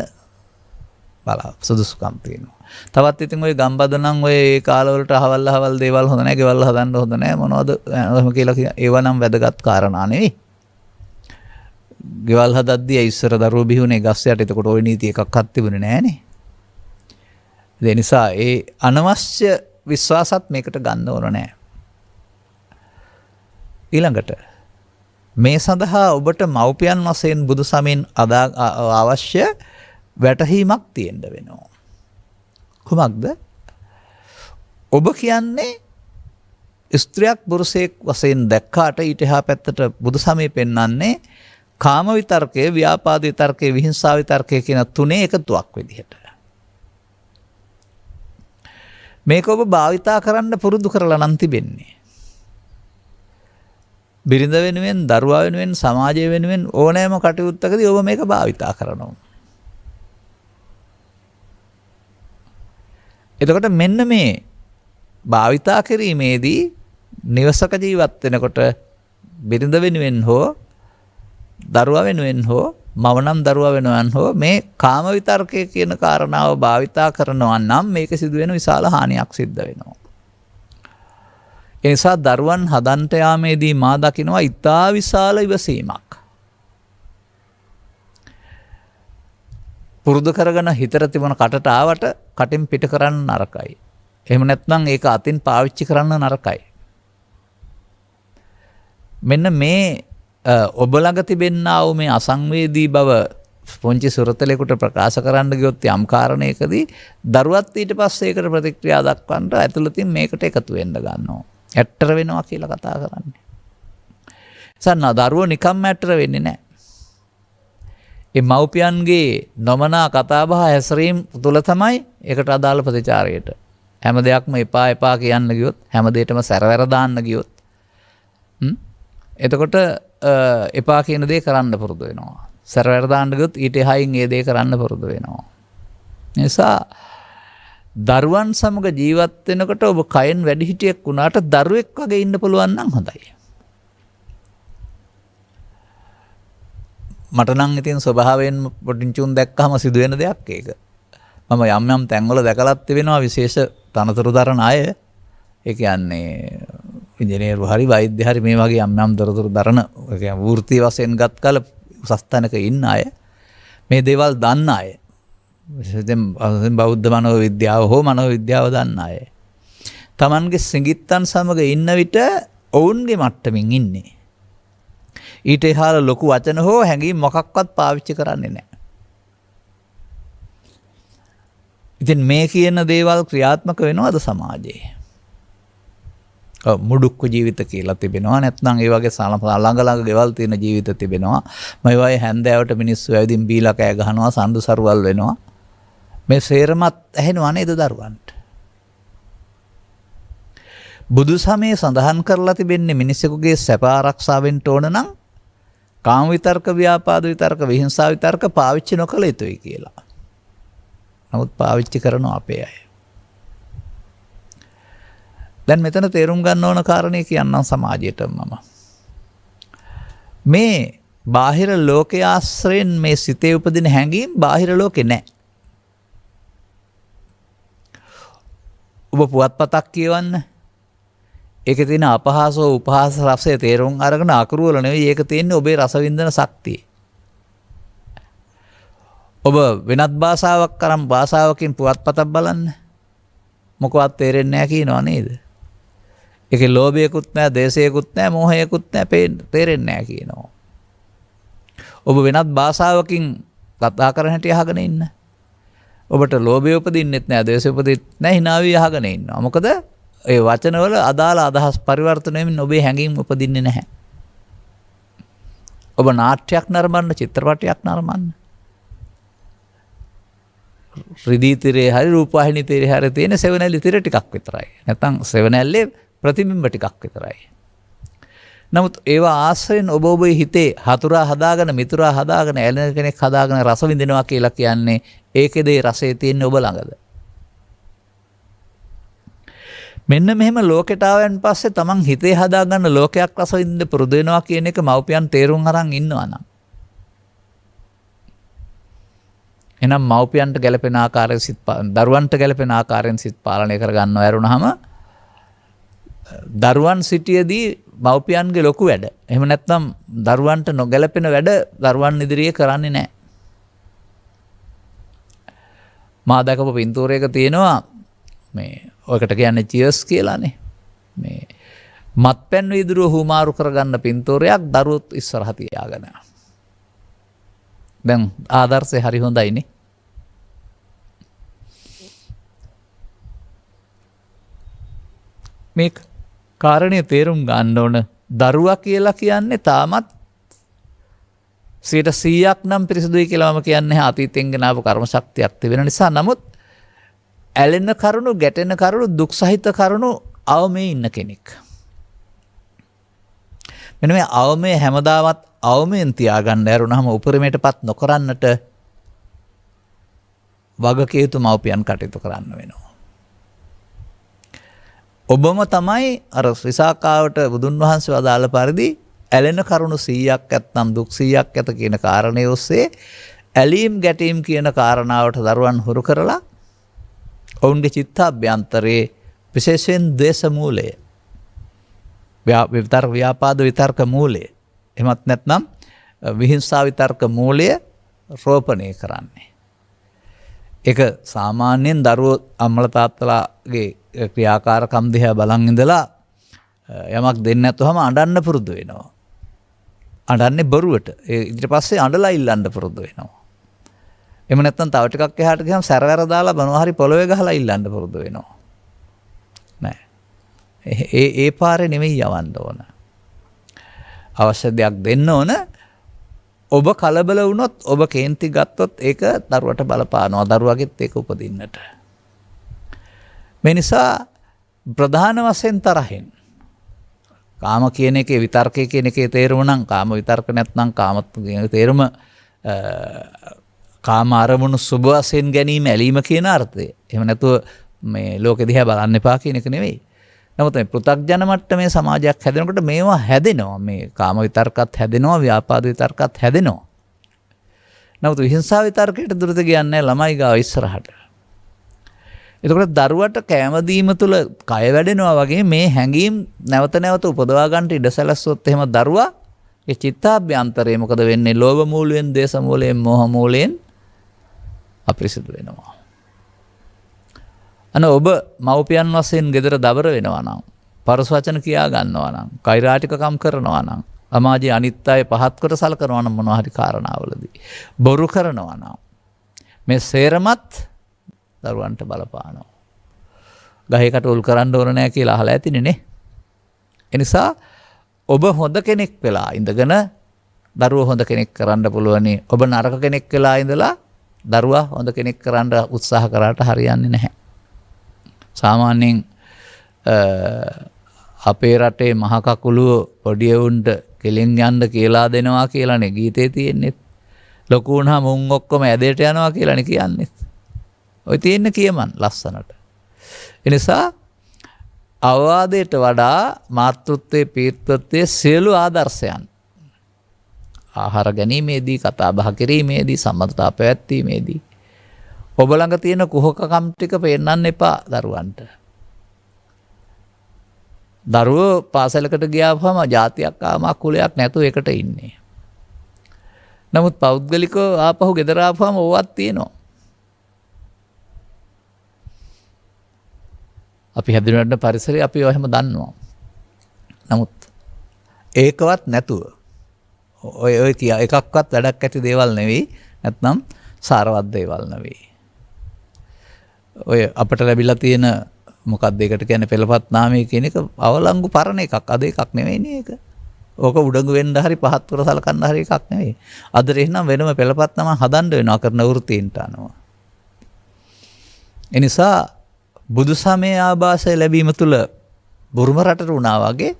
බලා සුදුසුකම් තියෙනවා. තවත් ඉතින් ওই ගම්බද නම් ඔය ඒ කාලවලට අහවල් දේවල් හොඳ නැහැ, ගෙවල් හදන්න හොඳ නැහැ මොනවද එහෙම කියලා ඒව නම් වැදගත් කාරණා නෙවෙයි. ගෙවල් හදද්දී ඉස්සර දරුවෝ බිහුනේ ගස් යට. එතකොට ওই නීති එකක්වත් තිබුණේ නැහනේ. ඒ නිසා ඒ අනවශ්‍ය විශ්වාසත් මේකට ගන්න ඕන නැහැ. ඊළඟට මේ සඳහා ඔබට මව්පියන් වශයෙන් බුදු සමයෙන් අවශ්‍ය වැටහීමක් තියෙන්න වෙනවා. කුමක්ද? ඔබ කියන්නේ ස්ත්‍රියක් පුරුෂයෙක් වශයෙන් දැක්කාට ඊට එහා පැත්තට බුදු සමය පෙන්වන්නේ කාම විතර්කය, ව්‍යාපාද විතර්කය, විහිංසා විතර්කය කියන තුනේ එකතුවක් විදිහට. මේක ඔබ භාවිතා කරන්න පුරුදු කරලා නම් තිබෙන්නේ. බිරිඳ වෙනුවෙන්, දරුවා වෙනුවෙන්, සමාජය වෙනුවෙන් ඕනෑම කටයුත්තකදී ඔබ මේක භාවිතා කරනවා. එතකොට මෙන්න මේ භාවිතා කිරීමේදී නිවසක ජීවත් වෙනකොට බිරිඳ වෙනුවෙන් හෝ දරුවා වෙනුවෙන් හෝ මව නම් දරුවා වෙනුවෙන් හෝ මේ කාම විතර්කය කියන කාරණාව භාවිතා කරනවා නම් මේක සිදුවෙන විශාල හානියක් සිද්ධ වෙනවා. ඒ නිසා දරුවන් හදන්ට යාමේදී මා දකිනවා ඉතා විශාල ඉවසීමක්. පුරුදු කරගෙන හිතට තිබුණ කටට ආවට කටින් පිට කරන්න නරකයි. එහෙම නැත්නම් ඒක අතින් පාවිච්චි කරන්න නරකයි. මෙන්න මේ ඔබ ළඟ තිබෙනා වූ මේ අසංවේදී බව පොන්චි සුරතලෙකුට ප්‍රකාශ කරන්න ගියොත් යම් කාරණයකදී දරුවත් ඊට පස්සේ ඒකට ප්‍රතික්‍රියා දක්වන්න ඇතුළතින් මේකට එකතු වෙන්න ගන්නවා. ඇට්ටර වෙනවා කියලා කතා කරන්නේ. සන්නා දරුවෝ නිකම්ම ඇට්ටර වෙන්නේ නැහැ. ඒ මව්පියන්ගේ නොමනා කතාබහ හැසිරීම තුළ තමයි ඒකට අදාළ ප්‍රතිචාරයට. හැම දෙයක්ම එපා කියන්න ගියොත්, හැම දෙයකම සැරවැර දාන්න ගියොත් එතකොට එපා කියන දේ කරන්න පුරුදු වෙනවා. සැරවැර දාන්න ගියොත් ඊට එහායින් ඒ දේ කරන්න පුරුදු වෙනවා. නිසා දරුවන් සමග ජීවත් වෙනකොට ඔබ කයෙන් වැඩිහිටියෙක් වුණාට දරුවෙක් වගේ ඉන්න පුළුවන් නම් හොඳයි. මට නම් ඉතින් ස්වභාවයෙන් පොටින්චුන් දැක්කම සිදුවෙන දෙයක් ඒක. මම යම් තැන්වල දැකලත් තිබෙනවා විශේෂ තනතුරු දරන අය. ඒ කියන්නේ ඉංජිනේරු හරි වෛද්‍ය හරි මේ වගේ යම් තනතුරු දරන වෘත්තීය වශයෙන් ගත් කල උසස් තැනක ඉන්න අය මේ දේවල් දන්න අය. විශේෂයෙන් බෞද්ධ මනෝවිද්‍යාව හෝ මනෝවිද්‍යාව දන්න අය. Tamanගේ සිඟිත්තන් සමග ඉන්න විට ඔවුන්ගේ මට්ටමින් ඉන්නේ. ඊට එහාට ලොකු වචන හෝ හැඟීම් මොකක්වත් පාවිච්චි කරන්නේ නැහැ. ඉතින් මේ කියන දේවල් ක්‍රියාත්මක වෙනවද සමාජයේ? මුඩුක්කු ජීවිත කියලා තිබෙනවා. නැත්නම් ඒ වගේ ළඟ ගෙවල් තියෙන ජීවිත තිබෙනවා. මේ වගේ හැන්දෑවට මිනිස්සු ඇවිදින් බීලා කෑ ගහනවා, සම්දු සරුවල් වෙනවා. මේ සේරමත් ඇහෙනවා නේද දරුවන්ට? බුදු සමයේ සඳහන් කරලා තිබෙන්නේ මිනිසෙකුගේ සැප ආරක්ෂාවෙන් ඕන නම් කාම විතර්ක, ව්‍යාපාද විතර්ක, විහිංසා විතර්ක පාවිච්චි නොකළ යුතුයි කියලා. නමුත් පාවිච්චි කරනවා අපේ අය. දැන් මෙතන තේරුම් ගන්න ඕන කාරණේ කියන්නම් සමාජයට මම. මේ බාහිර ලෝකයේ ආශ්‍රයෙන් මේ සිතේ උපදින හැඟීම් බාහිර ලෝකේ නැහැ. ඔබ පුවත්පතක් කියවන්න. ඒකේ තියෙන අපහාසෝ උපහාස රසය තේරුම් අරගෙන අකුරු වල නෙවෙයි ඒක තියෙන්නේ ඔබේ රසවින්දන ශක්තිය. ඔබ වෙනත් භාෂාවක් කරන් භාෂාවකින් පුවත්පතක් බලන්න. මොකවත් තේරෙන්නේ නැහැ කියනවා නේද? ඒකේ ලෝභයකුත් නැහැ, දේශයකුත් නැහැ, මෝහයකුත් නැහැ, තේරෙන්නේ නැහැ කියනවා. ඔබ වෙනත් භාෂාවකින් කතා කරන හැටි අහගෙන ඉන්න. ඔබට ලෝභය උපදින්නෙත් නැහැ, දේශය උපදින්නෙත් නැහැ, hina වී අහගෙන ඉන්නවා. මොකද ඒ වචනවල අදාළ අදහස් පරිවර්තන වෙමින් ඔබේ හැඟීම් උපදින්නේ නැහැ. ඔබ නාට්‍යයක් නරඹන්න, චිත්‍රපටයක් නරඹන්න. රිදී තිරේ හරි රූපවාහිනී තිරේ හරි තියෙන සෙවණැලි තිර ටිකක් විතරයි. නැත්නම් සෙවණැල්ලේ ප්‍රතිබිම්බ ටිකක් විතරයි. නමුත් ඒවා ආශ්‍රයෙන් ඔබ ඔබේ හිතේ හතුරා හදාගෙන, මිතුරා හදාගෙන, ඇලෙන කෙනෙක් හදාගෙන රස විඳිනවා කියලා කියන්නේ ඒකේදී රසය තියෙන්නේ ඔබ ළඟද? මෙන්න මෙහෙම ලෝකෙට ආවන් පස්සේ තමන් හිතේ හදාගන්න ලෝකයක් රස විඳින්න පුරුදු වෙනවා කියන එක මව්පියන් තේරුම් අරන් ඉන්නවා නම් එහෙනම් මව්පියන්ට ගැළපෙන ආකාරයෙන් සිත් දරුවන්ට ගැළපෙන ආකාරයෙන් සිත් පාලනය කර ගන්නව ඇරුණාම දරුවන් සිටියේදී මව්පියන්ගේ ලොකු වැඩ. එහෙම නැත්නම් දරුවන්ට නොගැලපෙන වැඩ දරුවන් ඉදිරියේ කරන්නේ නැහැ. මා දැකපු පින්තූරයක තියෙනවා මේ ඔයකට කියන්නේ චියර්ස් කියලානේ. මේ මත්පැන් වීදුරුව හුමාරු කරගන්න පින්තූරයක් දරුවොත් ඉස්සරහ තියාගෙන. දැන් ආදර්ශය හරි හොඳයිනේ. මේ කාරණය තේරුම් ගන්න ඕන දරුවා කියලා කියන්නේ තාමත් 100ක් නම් පිරිසිදුයි කියලා මම කියන්නේ අතීතෙන් ගෙනාවු කර්ම ශක්තියක් තිබෙන නිසා. නමුත් ඇලෙන කරුණු, ගැටෙන කරුණු, දුක් සහිත කරුණු අවමේ ඉන්න කෙනෙක්. මෙන්න මේ අවමේ හැමදාමත් අවමෙන් තියාගන්න ඇරුණාම උපරිමයටපත් නොකරන්නට වගකිය යුතු මව්පියන් කටයුතු කරන්න වෙනවා. ඔබම තමයි අර විසාකාවට බුදුන් වහන්සේ වදාළ පරිදි ඇලෙන කරුණු 100ක් ඇත්නම් දුක් 100ක් ඇත කියන කාරණේ ඔස්සේ ඇලීම් ගැටීම් කියන කාරණාවට දරුවන් හුරු කරලා ඔවුන්ගේ චිත්තාභ්‍යන්තරයේ විශේෂයෙන් ද්වේෂ මූලය ව්‍යාපාද විතර්ක මූලය එමත් නැත්නම් විහිංසා විතර්ක මූලය රෝපණය කරන්නේ. ඒක සාමාන්‍යයෙන් දරුවෝ අම්මලා තාත්තලාගේ ක්‍රියාකාරකම් දිහා බලන් ඉඳලා යමක් දෙන්නේ නැතුවම අඬන්න පුරුදු වෙනවා. අඬන්නේ බොරුවට. ඊට පස්සේ අඬලා ඉල්ලන්න පුරුදු වෙනවා. එහෙම නැත්නම් තව ටිකක් එහාට ගියම සැරවැර දාලා මොනවා හරි පොළවේ ගහලා ඉල්ලන්න පුරුදු වෙනවා. නෑ. ඒ පාරේ නෙමෙයි යවන්න ඕන. අවශ්‍ය දෙයක් දෙන්න ඕන. ඔබ කලබල වුණොත් ඔබ කේන්ති ගත්තොත් ඒක දරුවට බලපානවා. දරුවගෙත් ඒක උපදින්නට. මේ නිසා ප්‍රධාන වශයෙන් තරහෙන් කාම කියන එකේ විතර්කය කියන එකේ තේරුම නම් කාම විතර්ක නැත්නම් කාම තේරුම කාම අරමුණු සුබ වශයෙන් ගැනීම ඇලීම කියන අර්ථය. එහෙම නැතුව මේ ලෝකෙ දිහා බලන්න එපා කියන එක නෙවෙයි. නමුත් මේ පෘථග්ජන මට්ටමේ සමාජයක් හැදෙනකොට මේවා හැදෙනවා. මේ කාම විතර්කත් හැදෙනවා, ව්‍යාපාද විතර්කත් හැදෙනවා. නමුත් විහිංසාව විතර්කයට දුරට ගියන්නේ ළමයි ගාව ඉස්සරහට. එතකොට දරුවට කැම දීම තුළ කය වැඩෙනවා වගේ මේ හැඟීම් නැවත නැවත උපදවා ගන්නට ඉඩ සැලසුවොත් එහෙම දරුවා ඒ චිත්තාභ්‍යන්තරේ මොකද වෙන්නේ? ලෝභ මූලයෙන්, දේශ මූලයෙන්, මෝහ මූලයෙන් අපිරිසිදු වෙනවා. ඔබ මව්පියන් වශයෙන් ගෙදර දබර වෙනවා නම්, පරස වචන කියා ගන්නවා නම්, කෛරාටිකකම් කරනවා නම්, සමාජයේ අනිත් අය පහත් කොට සලකනවා නම් මොනවා හරි කාරණාවලදී බොරු කරනවා නම් මේ සේරමත් දරුවන්ට බලපානවා. ගහේකට උල් කරන්න ඕන නැහැ කියලා අහලා ඇතිනේ නේ. ඒ නිසා ඔබ හොඳ කෙනෙක් වෙලා ඉඳගෙන දරුවෝ හොඳ කෙනෙක් කරන්න පුළුවනි. ඔබ නරක කෙනෙක් වෙලා ඉඳලා දරුවා හොඳ කෙනෙක් කරන්න උත්සාහ කරාට හරියන්නේ නැහැ. සාමාන්‍යයෙන් අපේ රටේ මහ කකුළුව පොඩි උන්ට කෙලින් යන්න කියලා දෙනවා කියලානේ ගීතේ තියෙන්නේ. ලොකු වුණාම උන් ඔක්කොම ඇදේට යනවා කියලානේ කියන්නේ. ඔය තියෙන කියමන් ලස්සනට. ඒ නිසා අවවාදයට වඩා මාතෘත්වයේ පීතෘත්වයේ සියලු ආදර්ශයන් ආහාර ගැනීමේදී, කතා බහ කිරීමේදී, සම්මතතා පැවැත්වීමේදී ඔබ ළඟ තියෙන කුහකකම් ටික පෙන්නන්න එපා දරුවන්ට. දරුවෝ පාසලකට ගියාම ජාතියක් ආමක් කුලයක් නැතුව එකට ඉන්නේ. නමුත් පෞද්ගලිකව ආපහු ගෙදර ආපුවම ඕවත් තියෙනවා. අපි හැදිරෙන පරිසරය අපි එහෙම දන්නවා. නමුත් ඒකවත් නැතුව ඔය කිය එකක්වත් වැඩක් ඇති දේවල් නෙවෙයි, නැත්නම් සාරවත් දේවල් නෙවෙයි. ඔය අපට ලැබිලා තියෙන මොකක්ද ඒකට කියන්නේ පෙළපත් නාමය කියන එක අවලංගු පරණ එකක්. අද එකක් නෙවෙයි නේ ඒක. ඕක උඩඟු වෙන්න හරි පහත් කර සලකන්න හරි එකක් නෙවෙයි. අද එහෙනම් වෙනම පෙළපත් නම හදන්න වෙනවා කරන වෘත්තීන්ට අනුව. ඒ නිසා බුදු සමය ආభాසය ලැබීම තුළ බුරුම රටට වුණා වගේ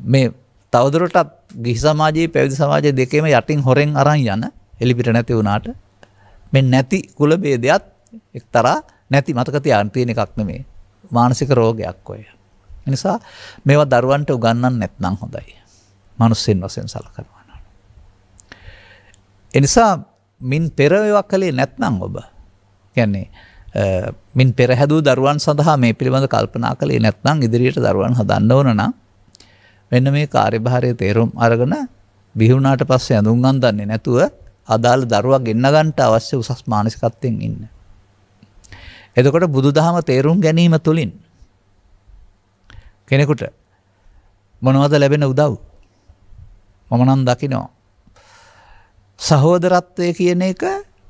මේ තවදුරටත් ගිහි සමාජයේ පැවිදි සමාජයේ දෙකේම යටින් හොරෙන් අරන් යන එලිපිට නැති වුණාට මේ නැති කුල ભેදයක් එක්තරා නැති මතක තියාගන්න තියෙන එකක් නෙමෙයි. මානසික රෝගයක් ඔය. ඒ නිසා මේවා දරුවන්ට උගන්වන්න නැත්නම් හොඳයි. මිනිස්සුන් වශයෙන් සලකනවා නම්. ඒ නිසා මින් පෙර ඒවා කලේ නැත්නම් ඔබ කියන්නේ මින් පෙර හැදූ දරුවන් සඳහා මේ පිළිබඳ කල්පනා කළේ නැත්නම් ඉදිරියට දරුවන් හදන්න ඕන නම් මෙන්න මේ කාර්යභාරයේ තේරුම් අරගෙන බිහි වුණාට පස්සේ ඇඳුම් අඳින්නේ නැතුව අදාළ දරුවා ගෙන්න ගන්නට අවශ්‍ය උසස් මානසිකත්වයෙන් ඉන්න. එතකොට බුදුදහම තේරුම් ගැනීම තුළින් කෙනෙකුට මොනවද ලැබෙන උදව්? මම නම් දකිනවා සහෝදරත්වය කියන එක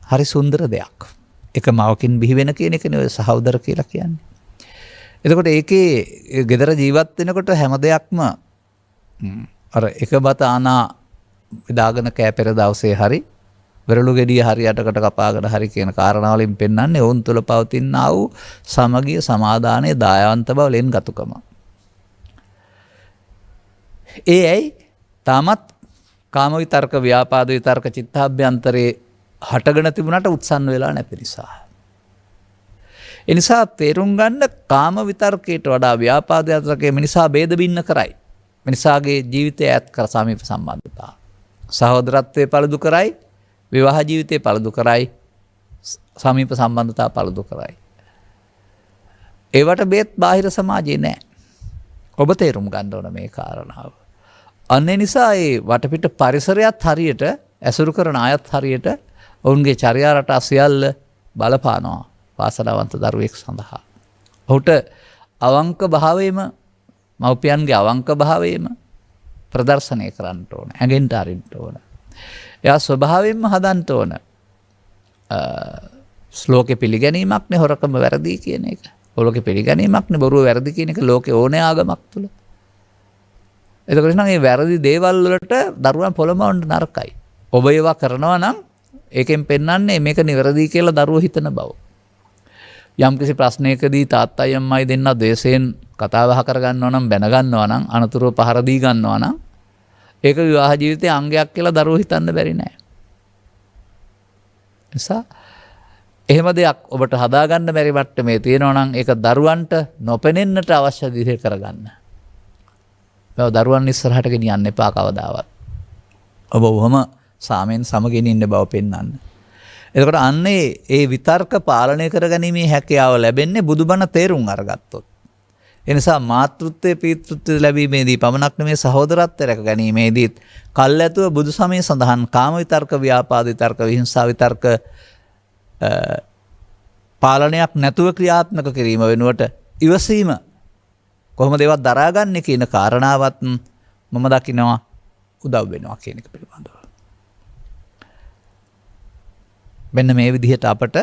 හරි සුන්දර දෙයක්. එක මවකින් බිහි වෙන කියන එකනේ ඔය සහෝදර කියලා කියන්නේ. එතකොට ඒකේ gedara ජීවත් වෙනකොට හැම දෙයක්ම අර එක බත ආනා දාගෙන කෑපෙර දවසේ හරි වෙරළු ගෙඩිය හරි යටකට කපාගෙන හරි කියන කාරණාවලින් පෙන්වන්නේ ඔවුන් තුළ පවතින ආ වූ සමගිය සමාදානයේ දායවන්ත බව ලෙන් ගතුකම. ඒ ඇයි තාමත් කාම විතර්ක ව්‍යාපාද විතර්ක චිත්තාභ්‍යන්තරේ හටගෙන තිබුණාට උත්සන්න වෙලා නැති නිසා. ඒ නිසා තේරුම් ගන්න කාම විතර්කයට වඩා ව්‍යාපාද විතර්කයේ මිනිසා ભેද බින්න කරයි. මිනිසාගේ ජීවිතය ඈත් කර සමීප සම්බන්ධතා. සහෝදරත්වයේ පළදු කරයි, විවාහ ජීවිතයේ පළදු කරයි, සමීප සම්බන්ධතා පළදු කරයි. ඒවට බේත් බාහිර සමාජයේ නැහැ. ඔබ තේරුම් ගන්න ඕන මේ කාරණාව. අන්න ඒ නිසා ඒ වටපිට පරිසරයත් හරියට ඇසුරු කරන අයත් හරියට ඔවුන්ගේ චර්යා රටා සියල්ල බලපානවා වාසනාවන්ත දරුවෙක් සඳහා. ඔහුට අවංක භාවයේම මව්පියන්ගේ අවංක භාවයේම ප්‍රදර්ශනය කරන්න ඕන. ඇඟෙන්ට අරින්න ඕන. එයා ස්වභාවයෙන්ම හදන්න ඕන. ශ්ලෝකෙ පිළිගැනීමක් නේ හොරකම වැරදි කියන එක. ඔලෝකෙ පිළිගැනීමක් නේ බොරුව වැරදි කියන එක ලෝකේ ඕනෑ ආගමක් තුල. එතකොට නම් මේ වැරදි දේවල් වලට දරුවන් පොළඹවන්න නරකයි. ඔබ ඒවා කරනවා නම් ඒකෙන් පෙන්වන්නේ මේක නිවැරදි කියලා දරුවෝ හිතන බව. යම්කිසි ප්‍රශ්නයකදී තාත්තයි අම්මයි දෙන්න ද්වේෂයෙන් කතා බහ කර ගන්නවා නම් බැන ගන්නවා නම් අනතුරුව පහර දී ගන්නවා නම් ඒක විවාහ ජීවිතයේ අංගයක් කියලා දරුවෝ හිතන්න බැරි නෑ. නිසා එහෙම දෙයක් ඔබට හදාගන්න බැරි මට්ටමේ තියෙනවා නම් ඒක දරුවන්ට නොපෙනෙන්නට අවශ්‍ය විදිහට කරගන්න. මේව දරුවන් ඉස්සරහට ගෙනියන්න එපා කවදාවත්. ඔබ වහම සාමෙන් සමගෙන ඉන්න බව පෙන්වන්න. එතකොට අන්නේ ඒ විතර්ක පාලනය කරගැනීමේ හැකියාව ලැබෙන්නේ බුදුබණ තේරුම් අරගත්තොත්. ඒ නිසා මාතෘත්වයේ පීතෘත්වයේ ලැබීමේදී පමණක් නෙමේ සහෝදරත්වය රැක ගැනීමේදීත් කල්ැතුව බුදු සමයේ සඳහන් කාම විතර්ක ව්‍යාපාද විතර්ක විහිංසා විතර්ක පාලනයක් නැතුව ක්‍රියාත්මක කිරීම වෙනුවට ඉවසීම කොහොමද ඒවත් දරාගන්නේ කියන කාරණාවත් මම දකිනවා උදව් වෙනවා කියන එක පිළිබඳව. මෙන්න මේ විදිහට අපට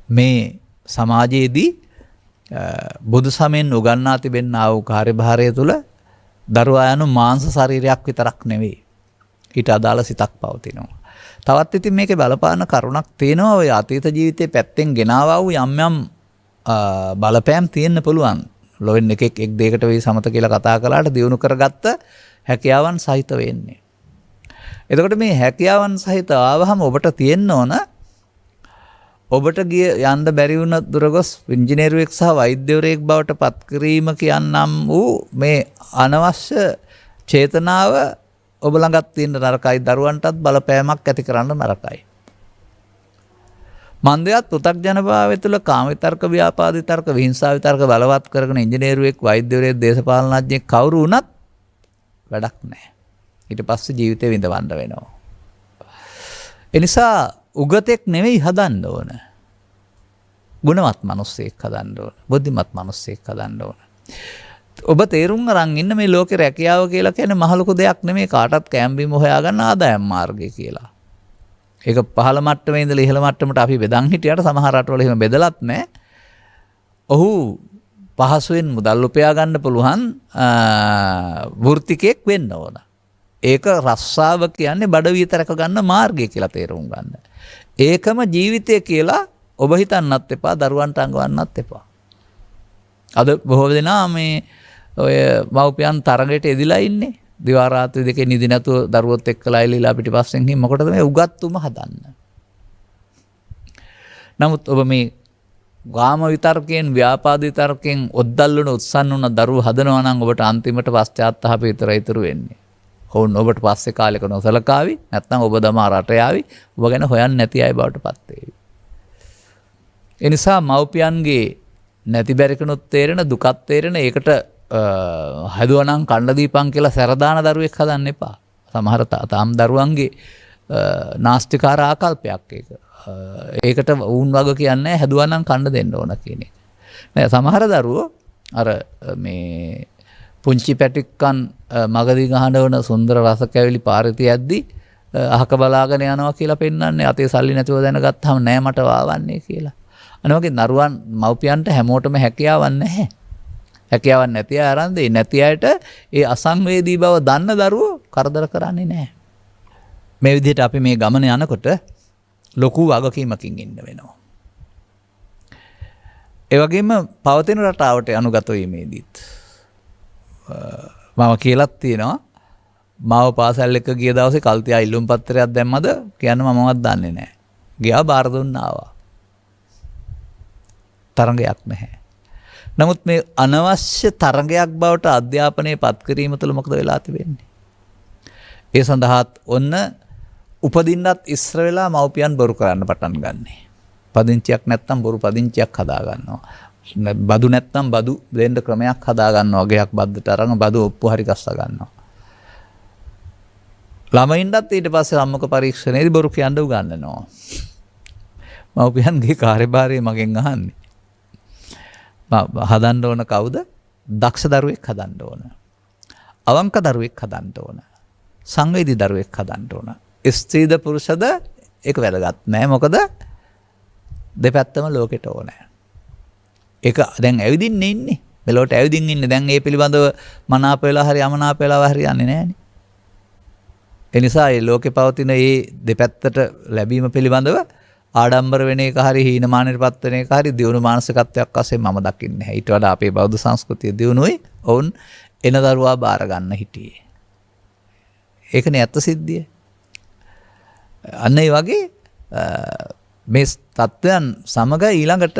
මේ සමාජයේදී බුදු සමයෙන් උගන්වා තිබෙනා වූ කාර්යභාරය තුළ දරුවා යනු මාංශ ශරීරයක් විතරක් නෙවෙයි. ඊට අදාළ සිතක් පවතිනවා. තවත් ඉතින් මේකේ බලපාන කරුණක් තියෙනවා. ඔය අතීත ජීවිතේ පැත්තෙන් ගෙනාවා වූ යම් යම් බලපෑම් තියෙන්න පුළුවන්. ලොවෙන් එකෙක් එක් දෙයකට වෙයි සමත කියලා කතා කළාට දියුණු කරගත්ත හැකියාවන් සහිත වෙන්නේ. එතකොට මේ හැකියාවන් සහිත ආවහම ඔබට තියෙන්න ඕන ඔබට ගිය යන්න බැරි වුණ දුරගොස් ඉංජිනේරුවෙක් සහ වෛද්‍යවරයෙක් බවට පත් කිරීම කියන්නම් වූ මේ අනවශ්‍ය චේතනාව ඔබ ළඟත් තියෙන නරකයි. දරුවන්ටත් බලපෑමක් ඇති කරන්න නරකයි. මන්දයත් පෘථග්ජනභාවය තුළ කාම විතර්ක ව්‍යාපාද විතර්ක විහිංසා විතර්ක බලවත් කරගෙන ඉංජිනේරුවෙක් වෛද්‍යවරයෙක් දේශපාලනඥයෙක් කවුරු වුණත් වැඩක් නැහැ. ඊට පස්සේ ජීවිතේ විඳවන්න වෙනවා. ඒ නිසා උගතෙක් නෙවෙයි හදන්න ඕන. ගුණවත් මිනිස්සෙක් හදන්න ඕන. බුද්ධිමත් මිනිස්සෙක් හදන්න ඕන. ඔබ තේරුම් අරන් ඉන්න මේ ලෝකේ රැකියාව කියලා කියන්නේ මහ ලොකු දෙයක් නෙමෙයි. කාටවත් කැම්බිම හොයාගන්න ආදායම් මාර්ගය කියලා. ඒක පහළ මට්ටමේ ඉඳලා ඉහළ මට්ටමට අපි බෙදන් හිටියට සමහර රටවල එහෙම බෙදලත් නැහැ. ඔහු පහසුවෙන් මුදල් උපයා ගන්න පුළුවන් වෘත්තිකයෙක් වෙන්න ඕන. ඒක රස්සාව කියන්නේ බඩවිය තරක ගන්න මාර්ගය කියලා තේරුම් ගන්න. ඒකම ජීවිතය කියලා ඔබ හිතන්නත් එපා, දරුවන්ට අඟවන්නත් එපා. අද බොහෝ දෙනා මේ ඔය මව්පියන් තරගයට එදිලා ඉන්නේ. දිවා රාත්‍රී දෙකේ නිදි නැතුව දරුවොත් එක්කලා එලිලා පිටිපස්සෙන් ගිහින් මොකටද මේ උගත්තුම හදන්න. නමුත් ඔබ මේ ගාම විතර්කයෙන් ව්‍යාපාද විතර්කයෙන් ඔද්දල්වන උත්සන්න වුණ දරුවෝ හදනවා නම් ඔබට අන්තිමට පශ්චාත්තාපය විතරයි ඉතුරු වෙන්නේ. ඔවුන් ඔබට පස්සේ කාලෙක නොසලකාවි, නැත්නම් ඔබ දමා රට යාවි, ඔබ ගැන හොයන්නේ නැති අය බවට පත් වේවි. ඒ නිසා මව්පියන්ගේ නැති බැරිකනොත් තේරෙන දුකත් තේරෙන ඒකට හැදුවනම් කණ්ඩ දීපන් කියලා සැරදාන දරුවෙක් හදන්න එපා. සමහර තාම දරුවන්ගේ නාස්තිකාර ආකල්පයක් ඒක. ඒකට වුන් වග කියන්නේ හැදුවනම් කණ්ඩ දෙන්න ඕන කියන එක. නෑ සමහර දරුවෝ අර මේ පුංචි පැටික්කන් මගදී ගහනවන සුන්දර රස කැවිලි පාරිතය යද්දී අහක බලාගෙන යනවා කියලා පෙන්වන්නේ අතේ සල්ලි නැතුව දැනගත්තාම නෑ මට වාවන්නේ කියලා. අනේ වගේ දරුවන් මව්පියන්ට හැමෝටම හැකියාවක් නැහැ. හැකියාවක් නැති අය අරන් දෙයි නැති අයට ඒ අසංවේදී බව දන්න දරුවෝ කරදර කරන්නේ නැහැ. මේ විදිහට අපි මේ ගමන යනකොට ලොකු වගකීමකින් ඉන්න වෙනවා. ඒ වගේම පවතින රටාවට අනුගත වීමේදීත් මම කියලාත් තියෙනවා මාව පාසල් එක ගිය දවසේ කල්තියා ඉල්ලුම් පත්‍රයක් දැම්මද කියන්න මමවත් දන්නේ නැහැ. ගියා බාර දුන්නා ආවා. තරඟයක් නැහැ. නමුත් මේ අනවශ්‍ය තරඟයක් බවට අධ්‍යාපනය පත් කිරීම තුළ මොකද වෙලා තිබෙන්නේ? ඒ සඳහාත් ඔන්න උපදින්නත් ඉස්සර වෙලා මව්පියන් බොරු කරන්න පටන් ගන්නෙ. පදිංචියක් නැත්තම් බොරු පදිංචියක් හදා ගන්නවා. බදු නැත්තම් බදු දෙන්න ක්‍රමයක් හදා ගන්නවා. ගයක් බද්දට අරන් බදු ඔප්පු හරි ගස්ස ගන්නවා. ළමයින්ටත් ඊට පස්සේ සම්මුඛ පරීක්ෂණයේදී බොරු කියන්න උගන්වනවා. මව්පියන්ගේ කාර්යභාරය මගෙන් අහන්නේ. හදන්න ඕන කවුද? දක්ෂ දරුවෙක් හදන්න ඕන. අවංක දරුවෙක් හදන්න ඕන. සංවේදී දරුවෙක් හදන්න ඕන. ස්ත්‍රීද පුරුෂද ඒක වැදගත් නෑ. මොකද දෙපැත්තම ලෝකෙට ඕනේ. ඒක දැන් ඇවිදින්නේ ඉන්නේ. මෙලොවට ඇවිදින්න ඉන්නේ. දැන් ඒ පිළිබඳව මනාප වෙලා හරි අමනාප වෙලා හරි යන්නේ නෑනේ. ඒ නිසා මේ ලෝකේ පවතින මේ දෙපැත්තට ලැබීම පිළිබඳව ආඩම්බර වෙන එක හරි හීනමානයටපත් වෙන එක හරි දියුණු මානසිකත්වයක් වශයෙන් මම දකින්නේ නැහැ. ඊට වඩා අපේ බෞද්ධ සංස්කෘතිය දියුණුයි. ඔවුන් එන දරුවා බාර ගන්න හිටියේ. ඒකනේ ඇත්ත සිද්ධිය. අන්න ඒ වගේ මේ තත්ත්වයන් සමග ඊළඟට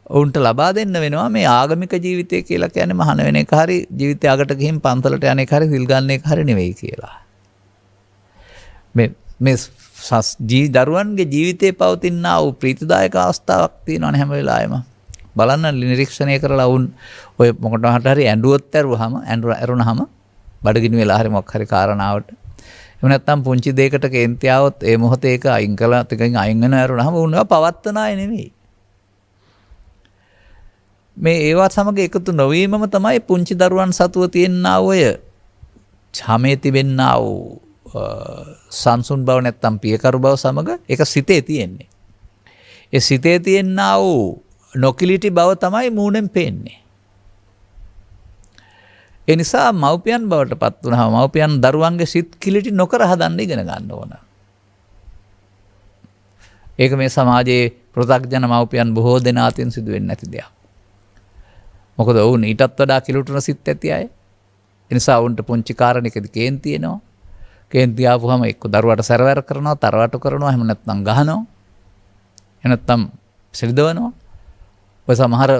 ඔවුන්ට ලබා දෙන්න වෙනවා මේ ආගමික ජීවිතය කියලා කියන්නේ මහාන වෙන එක හරි ජීවිතය අගට ගිහින් පන්සලට යන එක හරි සිල් ගන්න එක හරි නෙවෙයි කියලා. මේ දරුවන්ගේ ජීවිතේ පවතිනා වූ ප්‍රීතිදායක අවස්ථාවක් තියෙනවනේ හැම වෙලාවෙම. බලන්න නිරීක්ෂණය කරලා වුන් ඔය මොකටද හරි ඇඬුවොත් ඇරුණාම බඩගිනි වෙලා හරි මොකක් හරි කාරණාවට එහෙම නැත්නම් පුංචි දෙයකට කේන්ති આવොත් ඒ මොහොතේ ඒක අයින් කළා ටිකකින් අයින් වෙන ඇරුණාම උන්ව පවත්තන අය නෙවෙයි. මේ ඒවා සමග එකතු නොවීමම තමයි පුංචි දරුවන් සතුව තියෙනා ඔය ඡමේ තිබෙන්නා වූ සංසුන් බව නැත්තම් පියකරු බව සමග ඒක සිතේ තියෙන්නේ. ඒ සිතේ තියෙනා වූ නොකිලිටි බව තමයි මූණෙන් පේන්නේ. ඒ නිසා මව්පියන් බවට පත් වුණාම මව්පියන් දරුවන්ගේ සිත් කිලිටි නොකර හදන්න ඉගෙන ගන්න ඕන. ඒක මේ සමාජයේ පෘථග්ජන මව්පියන් බොහෝ දෙනා අතින් සිදු වෙන්නේ නැති දෙයක්. මොකද ඔවුන් ඊටත් වඩා කිලුටන සිත් ඇති අය. ඒ නිසා ඔවුන්ට පුංචි කාරණයකදී කේන්ති එනවා. කේන්ති ආපුවම එක්ක දරුවට සැරවැර කරනවා, තරවටු කරනවා, එහෙම නැත්නම් ගහනවා. එහෙම නැත්නම් සිරිදවනවා. ඔය සමහර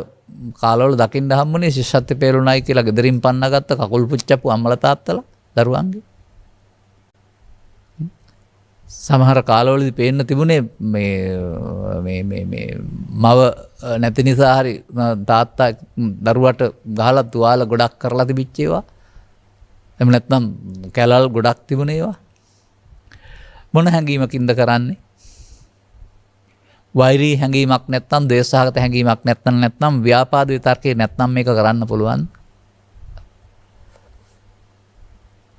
කාලවල දකින්න හම්බුනේ ශිෂ්‍යත්වයේ පෙරුණයි කියලා ගෙදරින් පන්නගත්ත කකුල් පුච්චපු අම්මලා තාත්තලා දරුවන්ගේ. සමහර කාලවලදී පේන්න තිබුණේ මේ මව නැති නිසා හරි තාත්තා දරුවට ගහලා තුවාල ගොඩක් කරලා තිබිච්ච ඒවා. එහෙම නැත්නම් කැලල් ගොඩක් තිබුණේ ඒවා. මොන හැඟීමකින්ද කරන්නේ? වෛරී හැඟීමක් නැත්නම් ද්වේෂසහගත හැඟීමක් නැත්නම් ව්‍යාපාද විතර්කේ නැත්නම් මේක කරන්න පුළුවන්.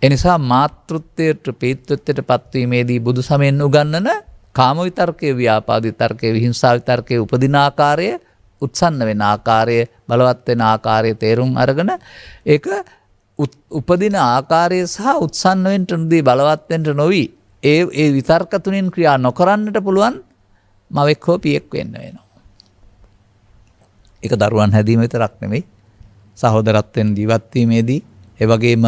එනිසා මාතෘත්වයට පීතෘත්වයට පත්වීමේදී බුදු සමයෙන් උගන්වන කාම විතර්කයේ ව්‍යාපාද විතර්කයේ විහිංසා විතර්කයේ උපදින ආකාරය උත්සන්න වෙන ආකාරය බලවත් වෙන ආකාරය තේරුම් අරගෙන ඒක උපදින ආකාරය සහ උත්සන්න වෙන්න නොදී බලවත් වෙන්න නොවි ඒ විතර්ක තුنين ක්‍රියා නොකරන්නට පුළුවන් මවෙක් හෝ පියෙක් වෙන්න වෙනවා. ඒක දරුවන් හැදීම විතරක් නෙවෙයි සහෝදරත්වයෙන් ජීවත් වීමේදී ඒ වගේම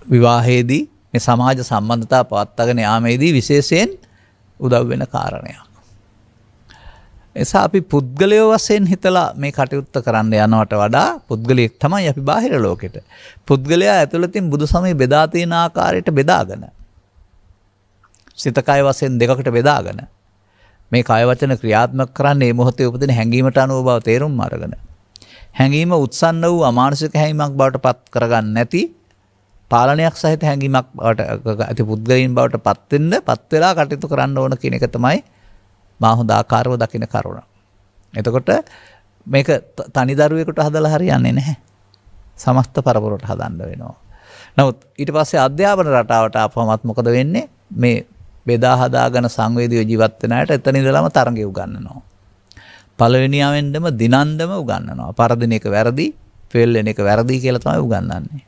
විවාහයේදී මේ සමාජ සම්බන්ධතා පවත්වාගෙන යාමේදී විශේෂයෙන් උදව් වෙන කාරණයක්. එසා අපි පුද්ගලයෝ වශයෙන් හිතලා මේ කටයුත්ත කරන්න යනවට වඩා පුද්ගලයෙක් තමයි අපි බාහිර ලෝකෙට. පුද්ගලයා ඇතුළතින් බුදු සමය බෙදා තියෙන ආකාරයට බෙදාගෙන සිත කය වශයෙන් දෙකකට බෙදාගෙන මේ කාය වචන ක්‍රියාත්මක කරන්නේ මේ මොහොතේ උපදින හැඟීමට අනුව බව තේරුම් අරගෙන හැඟීම උත්සන්න වූ අමානුෂික හැඟීමක් බවට පත් කරගන්න නැති පාලනයක් සහිත හැඟීමක් බවට ඇති පුද්ගලයන් බවට පත් වෙලා කටයුතු කරන්න ඕන කියන එක තමයි මා හොඳ ආකාරව දකින කරුණ. එතකොට මේක තනි දරුවෙකුට හදලා හරියන්නේ නැහැ. සමස්ත පරපුරට හදන්න වෙනවා. නමුත් ඊට පස්සේ අධ්‍යාපන රටාවට ආපුවමත් මොකද වෙන්නේ? මේ බෙදා හදාගෙන සංවේදීව ජීවත් වෙන අයට එතන ඉඳලාම තරඟය උගන්වනවා. පළවෙනියෙන්දම දිනන්දම උගන්වනවා. පරදින එක වැරදි, ෆේල් වෙන එක වැරදි කියලා තමයි උගන්වන්නේ.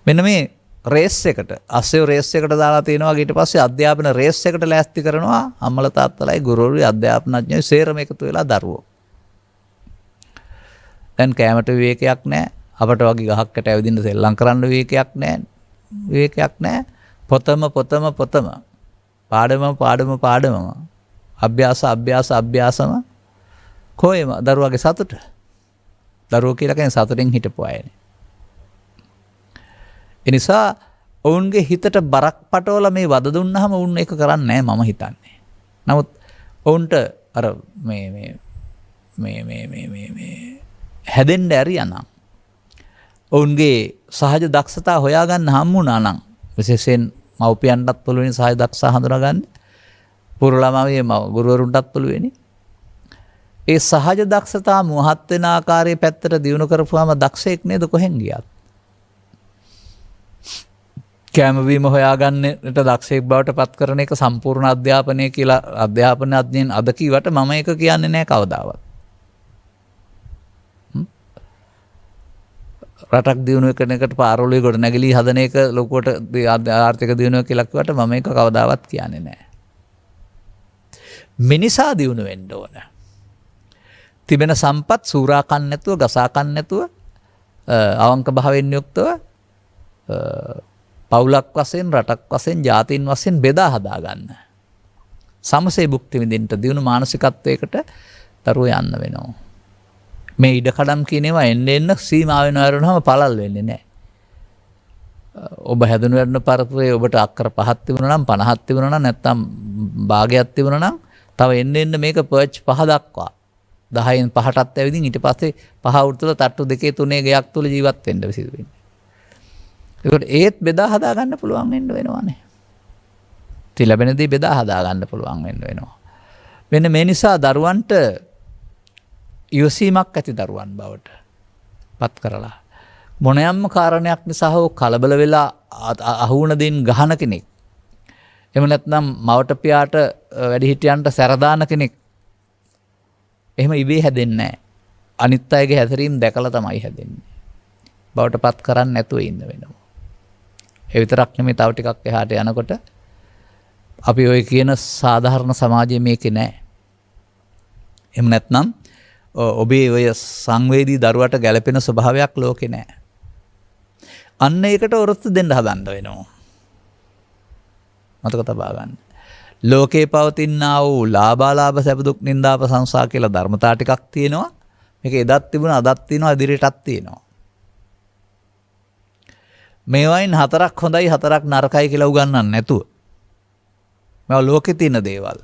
මෙන්න මේ රේස් එකට, අස්සෙව රේස් එකට දාලා තිනවා. ඊට පස්සේ අධ්‍යාපන රේස් එකට ලෑස්ති කරනවා අම්මලා තාත්තලායි ගුරුවරුයි අධ්‍යාපනඥයෝ සේරම එකතු වෙලා දරුවෝ. දැන් කැමරට විවේකයක් නැහැ. අපට වගේ ගහක්කට ඇවිදින්න සෙල්ලම් කරන්න විවේකයක් නැහැ. පොතම පාඩම අභ්‍යාසම කොහෙම දරුවාගේ සතුට. දරුවෝ කියලා කියන්නේ සතුටින් හිටපු අයනේ. ඒ නිසා ඔවුන්ගේ හිතට බරක් පටවලා මේ වද දුන්නාම ඔවුන් ඒක කරන්නේ නැහැ මම හිතන්නේ. නමුත් ඔවුන්ට අර මේ හැදෙන්න ඇරියානම් ඔවුන්ගේ සහජ දක්ෂතා හොයාගන්න හම්බුණා නම් විශේෂයෙන් මව්පියන්ටත් පුළුවන් සහජ දක්ෂතා හඳුනාගන්න පුරළමයේ ගුරුවරුන්ටත් පුළුවන්. ඒ සහජ දක්ෂතා මුවහත් වෙන ආකාරයේ පැත්තට දියුණු කරපුවාම දක්ෂයෙක් නේද කොහෙන් ගියත්. කැමවීම හොයාගන්නට දක්ෂයෙක් බවට පත් කරන එක සම්පූර්ණ අධ්‍යාපනය කියලා අධ්‍යාපන අධ්‍යයන අද කිව්වට මම ඒක කියන්නේ නැහැ කවදාවත්. රටක් දියුණුව කරන එකට පාරවලුවේ ගොඩ නැගිලි හදන එක ලොකුවට ආර්ථික දියුණුව කියලා කිව්වට මම ඒක කවදාවත් කියන්නේ නැහැ. මිනිසා දියුණු වෙන්න ඕන. තිබෙන සම්පත් සූරා කන්න නැතුව, ගසා කන්න නැතුව, අවංක භාවයෙන් යුක්තව පවුලක් වශයෙන්, රටක් වශයෙන්, ජාතීන් වශයෙන් බෙදා හදා ගන්න. සමසේ භුක්ති විඳින්න දියුණු මානසිකත්වයකට දරුවෝ යන්න වෙනවා. මේ ඉඩකඩම් කියන ඒවා එන්න සීමා වෙනවා වරුණාම පළල් වෙන්නේ නැහැ. ඔබ හැදුණු වැඩන පරපුරේ ඔබට අක්කර 5ක් තිබුණා නම් 50ක් තිබුණා නම් නැත්තම් භාගයක් තිබුණා නම් තව එන්න මේක පර්ච් 5 දක්වා 10න් 5ටත් ඇවිදින් ඊට පස්සේ 5 උඩුතල තට්ටු 2 3 ගයක් තුල ජීවත් වෙන්න සිදු වෙන්නේ. ඒකට ඒත් බෙදා හදා ගන්න පුළුවන් වෙන්න වෙනවානේ. ඉතින් ලැබෙන දේ බෙදා හදා ගන්න පුළුවන් වෙන්න වෙනවා. මෙන්න මේ නිසා දරුවන්ට ඉවසීමක් ඇති දරුවන් බවට පත් කරලා මොනයම්ම කාරණයක් නිසා හෝ කලබල වෙලා අහුවන දෙයින් ගහන කෙනෙක් එහෙම නැත්නම් මවට පියාට වැඩිහිටියන්ට සැරදාන කෙනෙක් එහෙම ඉබේ හැදෙන්නේ නැහැ. අනිත් අයගේ හැසිරීම දැකලා තමයි හැදෙන්නේ. බවට පත් කරන්නේ නැතුව ඉන්න වෙනවා. ඒ විතරක් නෙමෙයි තව ටිකක් එහාට යනකොට අපි ඔය කියන සාධාරණ සමාජයේ මේකේ නැහැ. එහෙම නැත්නම් ඔබේ ඔය සංවේදී දරුවට ගැළපෙන ස්වභාවයක් ලෝකේ නැහැ. අන්න ඒකට ඔරොත්තු දෙන්න හදන්න වෙනවා. මතක තබා ගන්න. ලෝකේ පවතිනා වූ ලාභාලාභ සැප දුක් නිന്ദා ප්‍රශංසා කියලා ධර්මතා ටිකක් තියෙනවා. මේක එදත් තිබුණා අදත් තියෙනවා ඉදිරියටත් තියෙනවා. මේවායින් 4ක් හොඳයි 4ක් නරකයි කියලා උගන්වන්න නැතුව. මේවා ලෝකේ තියෙන දේවල්.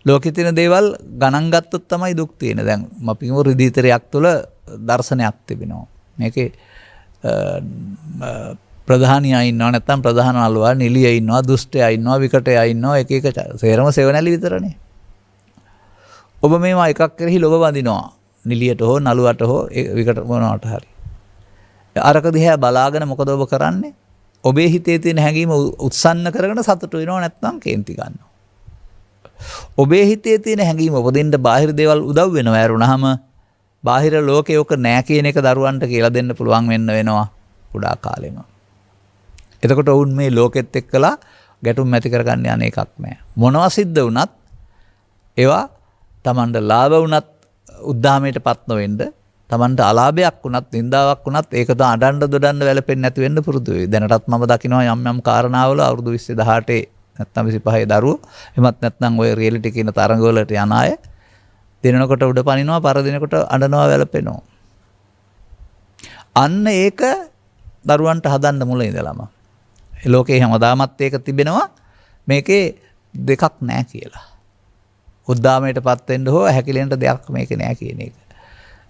ලෝකේ තියෙන දේවල් ගණන් ගත්තොත් තමයි දුක් තියෙන්නේ. දැන් අපි කියමු රිදීතරයක් තුළ දර්ශනයක් තිබෙනවා. මේකේ ප්‍රධානියා ඉන්නවා නැත්නම් ප්‍රධාන අලුවා නිලිය ඉන්නවා දුෂ්ටයා ඉන්නවා විකටයා ඉන්නවා එක එක සේරම සෙවණැලි විතරනේ. ඔබ මේවා එකක් කරෙහි ලොබ වඳිනවා. නිලියට හෝ නළුවට හෝ විකට මොනවට හරි. අරක දිහා බලාගෙන මොකද ඔබ කරන්නේ? ඔබේ හිතේ තියෙන හැඟීම උත්සන්න කරගෙන සතුටු වෙනව නැත්නම් කේන්ති ගන්නවා. ඔබේ හිතේ තියෙන හැඟීම උපදින්න බාහිර දේවල් උදව් වෙනවා ඇරුණාම බාහිර ලෝකේ ඔක නෑ කියන එක දරුවන්ට කියලා දෙන්න පුළුවන් වෙන්න වෙනවා කුඩා කාලෙම. එතකොට වුන් මේ ලෝකෙත් එක්කලා ගැටුම් ඇති කරගන්න යන එකක් නෑ. මොනවා සිද්ධ වුණත් ඒවා Tamanට ලාභ වුණත් උද්දාමයටපත් නොවෙන්න Tamanට අලාභයක් වුණත් නින්දාවක් වුණත් ඒක තමයි අඩන්න දොඩන්න වැළපෙන්නේ නැති වෙන්න පුරුදු වෙයි. දැනටත් මම දකිනවා යම් යම් කාරණාවල අවුරුදු 20 18 නැත්නම් 25 දරුවෝ එමත් නැත්නම් ඔය රියැලිටි කියන තරඟවලට යන අය දිනනකොට උඩ පනිනවා පරදිනකොට අඬනවා වැළපෙනවා. අන්න ඒක දරුවන්ට හදන්න මුල ඉඳලම. ලෝකේ හැමදාමත් ඒක තිබෙනවා මේකේ දෙකක් නැහැ කියලා. උද්දාමයටපත් වෙන්න හෝ හැකිලෙන්න දෙයක් මේක නෑ කියන එක.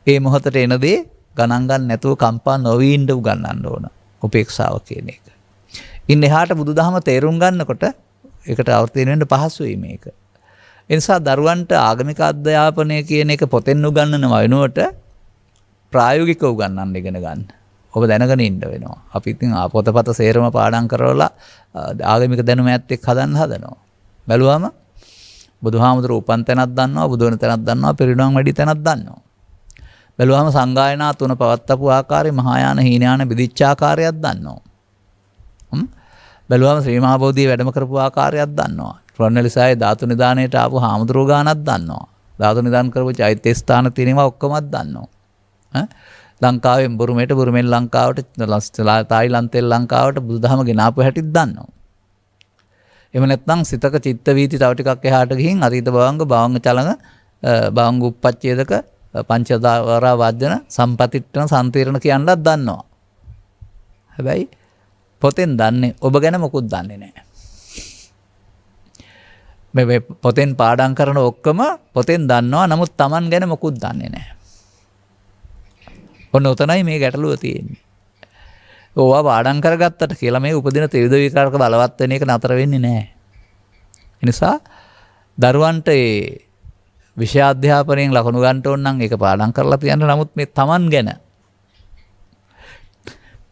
ඒ මොහොතට එන දේ ගණන් ගන්න නැතුව කම්පා නොවී ඉන්න උගන්වන්න ඕන. උපේක්ෂාව කියන එක. ඉන්න එහාට බුදුදහම තේරුම් ගන්නකොට ඒකට අවතීන වෙන්න පහසුයි මේක. ඒ නිසා දරුවන්ට ආගමික අධ්‍යාපනය කියන එක පොතෙන් උගන්වන වෙනුවට ප්‍රායෝගිකව උගන්වන්න ඉගෙන ගන්න. ඔබ දැනගෙන ඉන්න වෙනවා. අපි ඉතින් පොතපත සේරම පාඩම් කරවලා ආගමික දැනුම ඇත්තෙක් හදන්න හදනවා. බැලුවම බුදුහාමුදුරුවෝ උපන් තැනක් දන්නවා, බුදු වෙන තැනක් දන්නවා, පිරිනොම් වැඩි තැනක් දන්නවා. බැලුවම සංගායනා තුන පවත්වපු ආකාරය, මහායාන හීනයාන බෙදිච්ච ආකාරයක් දන්නවා. බැලුවම ශ්‍රී මහා බෝධිය වැඩම කරපු ආකාරයක් දන්නවා. රුවන්වැලිසෑයේ ධාතු නිදානයට ආපු හාමුදුරුවෝ ගානක් දන්නවා. ධාතු නිදාන කරපු චෛත්‍ය ස්ථාන තියෙනවා ඔක්කොමත් දන්නවා. ලංකාවෙන් බුරුමේට, බුරුමෙන් ලංකාවට, තායිලන්තයෙන් ලංකාවට බුදුදහම ගෙනාපු හැටිත් දන්නවා. එහෙම නැත්නම් සිතක චිත්ත වීති තව ටිකක් එහාට ගිහින් අතීත භවංග, භවංග චලන, භවංග උප්පච්ඡේදක, පංචදාවරා වර්ජන, සම්පතිට්ඨන, සම්තිරණ කියන්නත් දන්නවා. හැබැයි පොතෙන් දන්නේ ඔබ ගැන මොකුත් දන්නේ නැහැ. මේ පොතෙන් පාඩම් කරන ඔක්කොම පොතෙන් දන්නවා, නමුත් Taman ගැන මොකුත් දන්නේ නැහැ. ඔන්න උතනයි මේ ගැටලුව තියෙන්නේ. ඕවා පාඩම් කරගත්තට කියලා මේ උපදින ත්‍රිවිධ විකාරක බලවත් වෙන එක නතර වෙන්නේ නැහැ. ඒ නිසා දරුවන්ට ඒ විෂය අධ්‍යාපනයෙන් ලකුණු ගන්න ඕන නම් ඒක පාඩම් කරලා තියන්න. නමුත් මේ Taman ගැන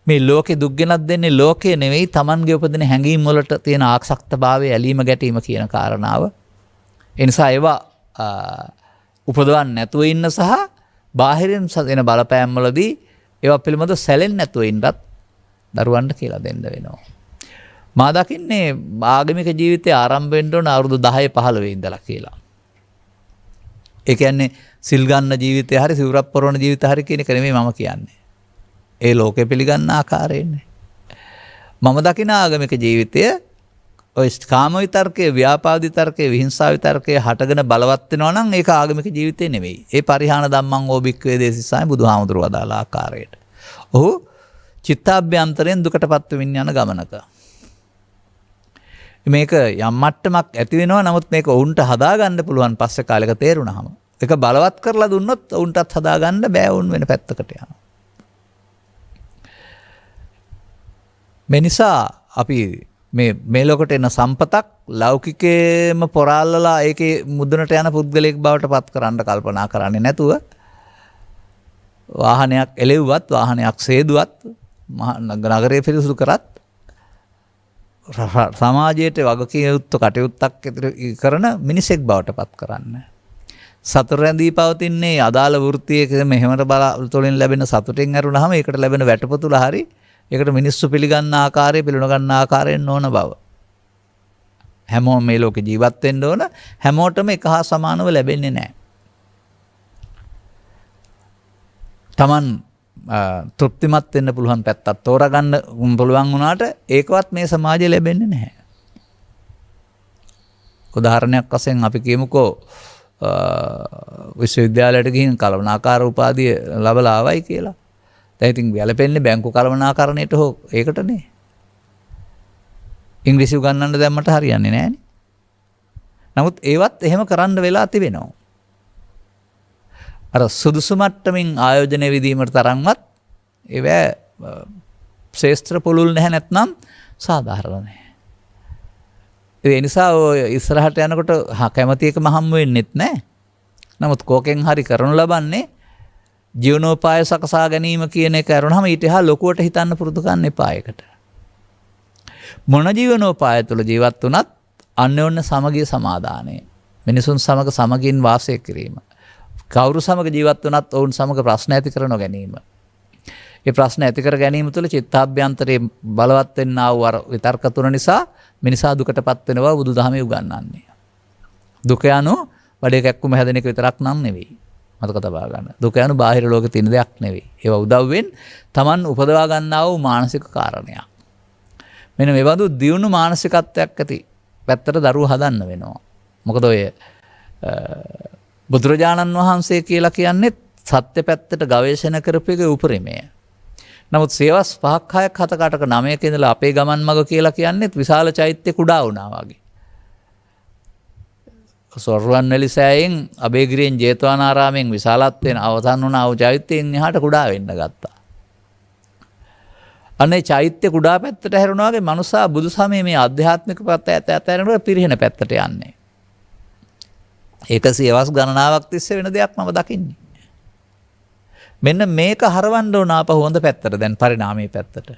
මේ ලෝකේ දුක් ගෙනත් දෙන්නේ ලෝකේ නෙවෙයි, Tamanගේ උපදින හැඟීම් වලට තියෙන ආක්ෂක්තභාවය, ඇලීම ගැටීම කියන කාරණාව. ඒ නිසා ඒවා උපදවන්න නැතුව ඉන්න සහ බාහිරින් එන බලපෑම් වලදී ඒවා පිළිබඳව සැලෙන්නේ නැතුව ඉන්නත් දරුවන්ට කියලා දෙන්න වෙනවා. මා දකින්නේ ආගමික ජීවිතය ආරම්භ වෙන්න ඕන අවුරුදු 10-15 ඉඳලා කියලා. ඒ කියන්නේ සිල් ගන්න ජීවිතය හරි, සිවුරක් පොරවන ජීවිතය හරි කියන එක නෙමෙයි මම කියන්නේ. ඒ ලෝකෙ පිළිගන්න ආකාරයෙන්නේ. මම දකින ආගමික ජීවිතය ඔය කාම විතර්කයේ, ව්‍යාපාද විතර්කයේ, විහිංසා විතර්කයේ හටගෙන බලවත් වෙනවා නම් ඒක ආගමික ජීවිතේ නෙවෙයි. ඒ පරිහාන ධම්මං ඕබික්කවේ දේසිසායි බුදුහාමුදුරුවෝ අදාළ ආකාරයට. ඔහු චිත්තාභ්‍යන්තරයෙන් දුකටපත් වෙමින් යන ගමනක. මේක යම් මට්ටමක් ඇති වෙනවා, නමුත් මේක ඔවුන්ට හදාගන්න පුළුවන් පස්සේ කාලෙක තේරුණාම. ඒක බලවත් කරලා දුන්නොත් ඔවුන්ටත් හදාගන්න බෑ, ඔවුන් වෙන පැත්තකට යනවා. මේ නිසා අපි මේ ලෝකෙට එන සම්පතක් ලෞකිකේම පොරාලලා ඒකේ මුදුනට යන පුද්ගලයෙක් බවට පත් කරන්න කල්පනා කරන්නේ නැතුව, වාහනයක් එලෙව්වත්, වාහනයක් සේදුවත්, නගරය පිරිසුදු කරත්, සමාජයට වගකීම් යුක්ත කටයුත්තක් කරන මිනිසෙක් බවට පත් කරන්න. සතුට රැඳී පවතින්නේ අදාළ වෘත්තියක මෙහෙමර බල තුළින් ලැබෙන සතුටින් ඇරුණාම ඒකට ලැබෙන වැටපොතුල හරි ඒකට මිනිස්සු පිළිගන්න ආකාරය, පිළිනොගන්න ආකාරයෙන් නොවන බව. හැමෝම මේ ලෝකේ ජීවත් වෙන්න ඕන, හැමෝටම එක හා සමානව ලැබෙන්නේ නැහැ. Taman තෘප්තිමත් වෙන්න පුළුවන් පැත්තක් තෝරගන්න පුළුවන් වුණාට ඒකවත් මේ සමාජය ලැබෙන්නේ නැහැ. උදාහරණයක් වශයෙන් අපි කියමුකෝ විශ්වවිද්‍යාලයට ගිහින් කළමනාකාර උපාධිය ලැබලා ආවයි කියලා. දැන් ඉතින් වැළපෙන්නේ බැංකු කළමනාකරණයට හෝ ඒකටනේ. ඉංග්‍රීසි උගන්වන්න දැම්මට හරියන්නේ නැහැනේ. නමුත් ඒවත් එහෙම කරන්න වෙලා තිබෙනවා. අර සුදුසු මට්ටමින් ආයෝජනය විදීමට තරම්වත් ඒවැ ශ්‍රේෂ්ඨ පුළුල් නැහැ, නැත්නම් සාධාරණ නැහැ. ඒ නිසා ඔය ඉස්සරහට යනකොට කැමති එකම හම්බ වෙන්නෙත් නැහැ. නමුත් කෝකෙන් හරි කරනු ලබන්නේ ජීවනෝපාය සකසා ගැනීම කියන එක අරනහම ඊට එහා ලොකුවට හිතන්න පුරුදු ගන්න එපා ඒකට. මොන ජීවනෝපාය තුළ ජීවත් වුණත් අන්‍යෝන්‍ය සමගිය සමාදානය, මිනිසුන් සමග සමගින් වාසය කිරීම, කවුරු සමග ජීවත් වුණත් ඔවුන් සමග ප්‍රශ්න ඇති කර නොගැනීම. ඒ ප්‍රශ්න ඇති කර ගැනීම තුළ චිත්තාභ්‍යන්තරයේ බලවත් වෙන්නා වූ අර විතර්ක තුන නිසා මිනිසා දුකටපත් වෙනවා බුදුදහමේ උගන්වන්නේ. දුක යනු බඩේ කැක්කුම හැදෙන එක විතරක් නම් නෙවෙයි. මතක තබා ගන්න. දුක යනු බාහිර ලෝකේ තියෙන දෙයක් නෙවෙයි. ඒවා උදව්වෙන් Taman උපදවා ගන්නා වූ මානසික කාරණයක්. මෙන්න මේ බඳු දියුණු මානසිකත්වයක් ඇති පැත්තට දරුවෝ හදන්න වෙනවා. මොකද ඔය බුදුරජාණන් වහන්සේ කියලා කියන්නේ සත්‍ය පැත්තට ගවේෂණ කරපු එක උපරිමය. නමුත් සේවස් 5ක් 6ක් 7ක 8ක 9ක ඉඳලා අපේ ගමන් මඟ කියලා කියන්නේත් විශාල චෛත්‍ය කුඩා වුණා වගේ. සොරුවන්වැලි සෑයෙන් අබේගිරියෙන් ජේතවනාරාමයෙන් විශාලත්වයෙන් අවසන් වුණ ආ චෛත්‍යයෙන් එහාට කුඩා වෙන්න ගත්තා. අනේ චෛත්‍ය කුඩා පැත්තට හැරුණා වගේ මනුස්සා බුදුසමයේ මේ ආධ්‍යාත්මික පැත්ත ඇතැරෙනකොට පිරිහෙන පැත්තට යන්නේ. ඒක සියවස් ගණනාවක් තිස්සේ වෙන දෙයක් මම දකින්නේ. මෙන්න මේක හරවන්න ඕන ආපහු හොඳ පැත්තට දැන් පරිණාමයේ පැත්තට.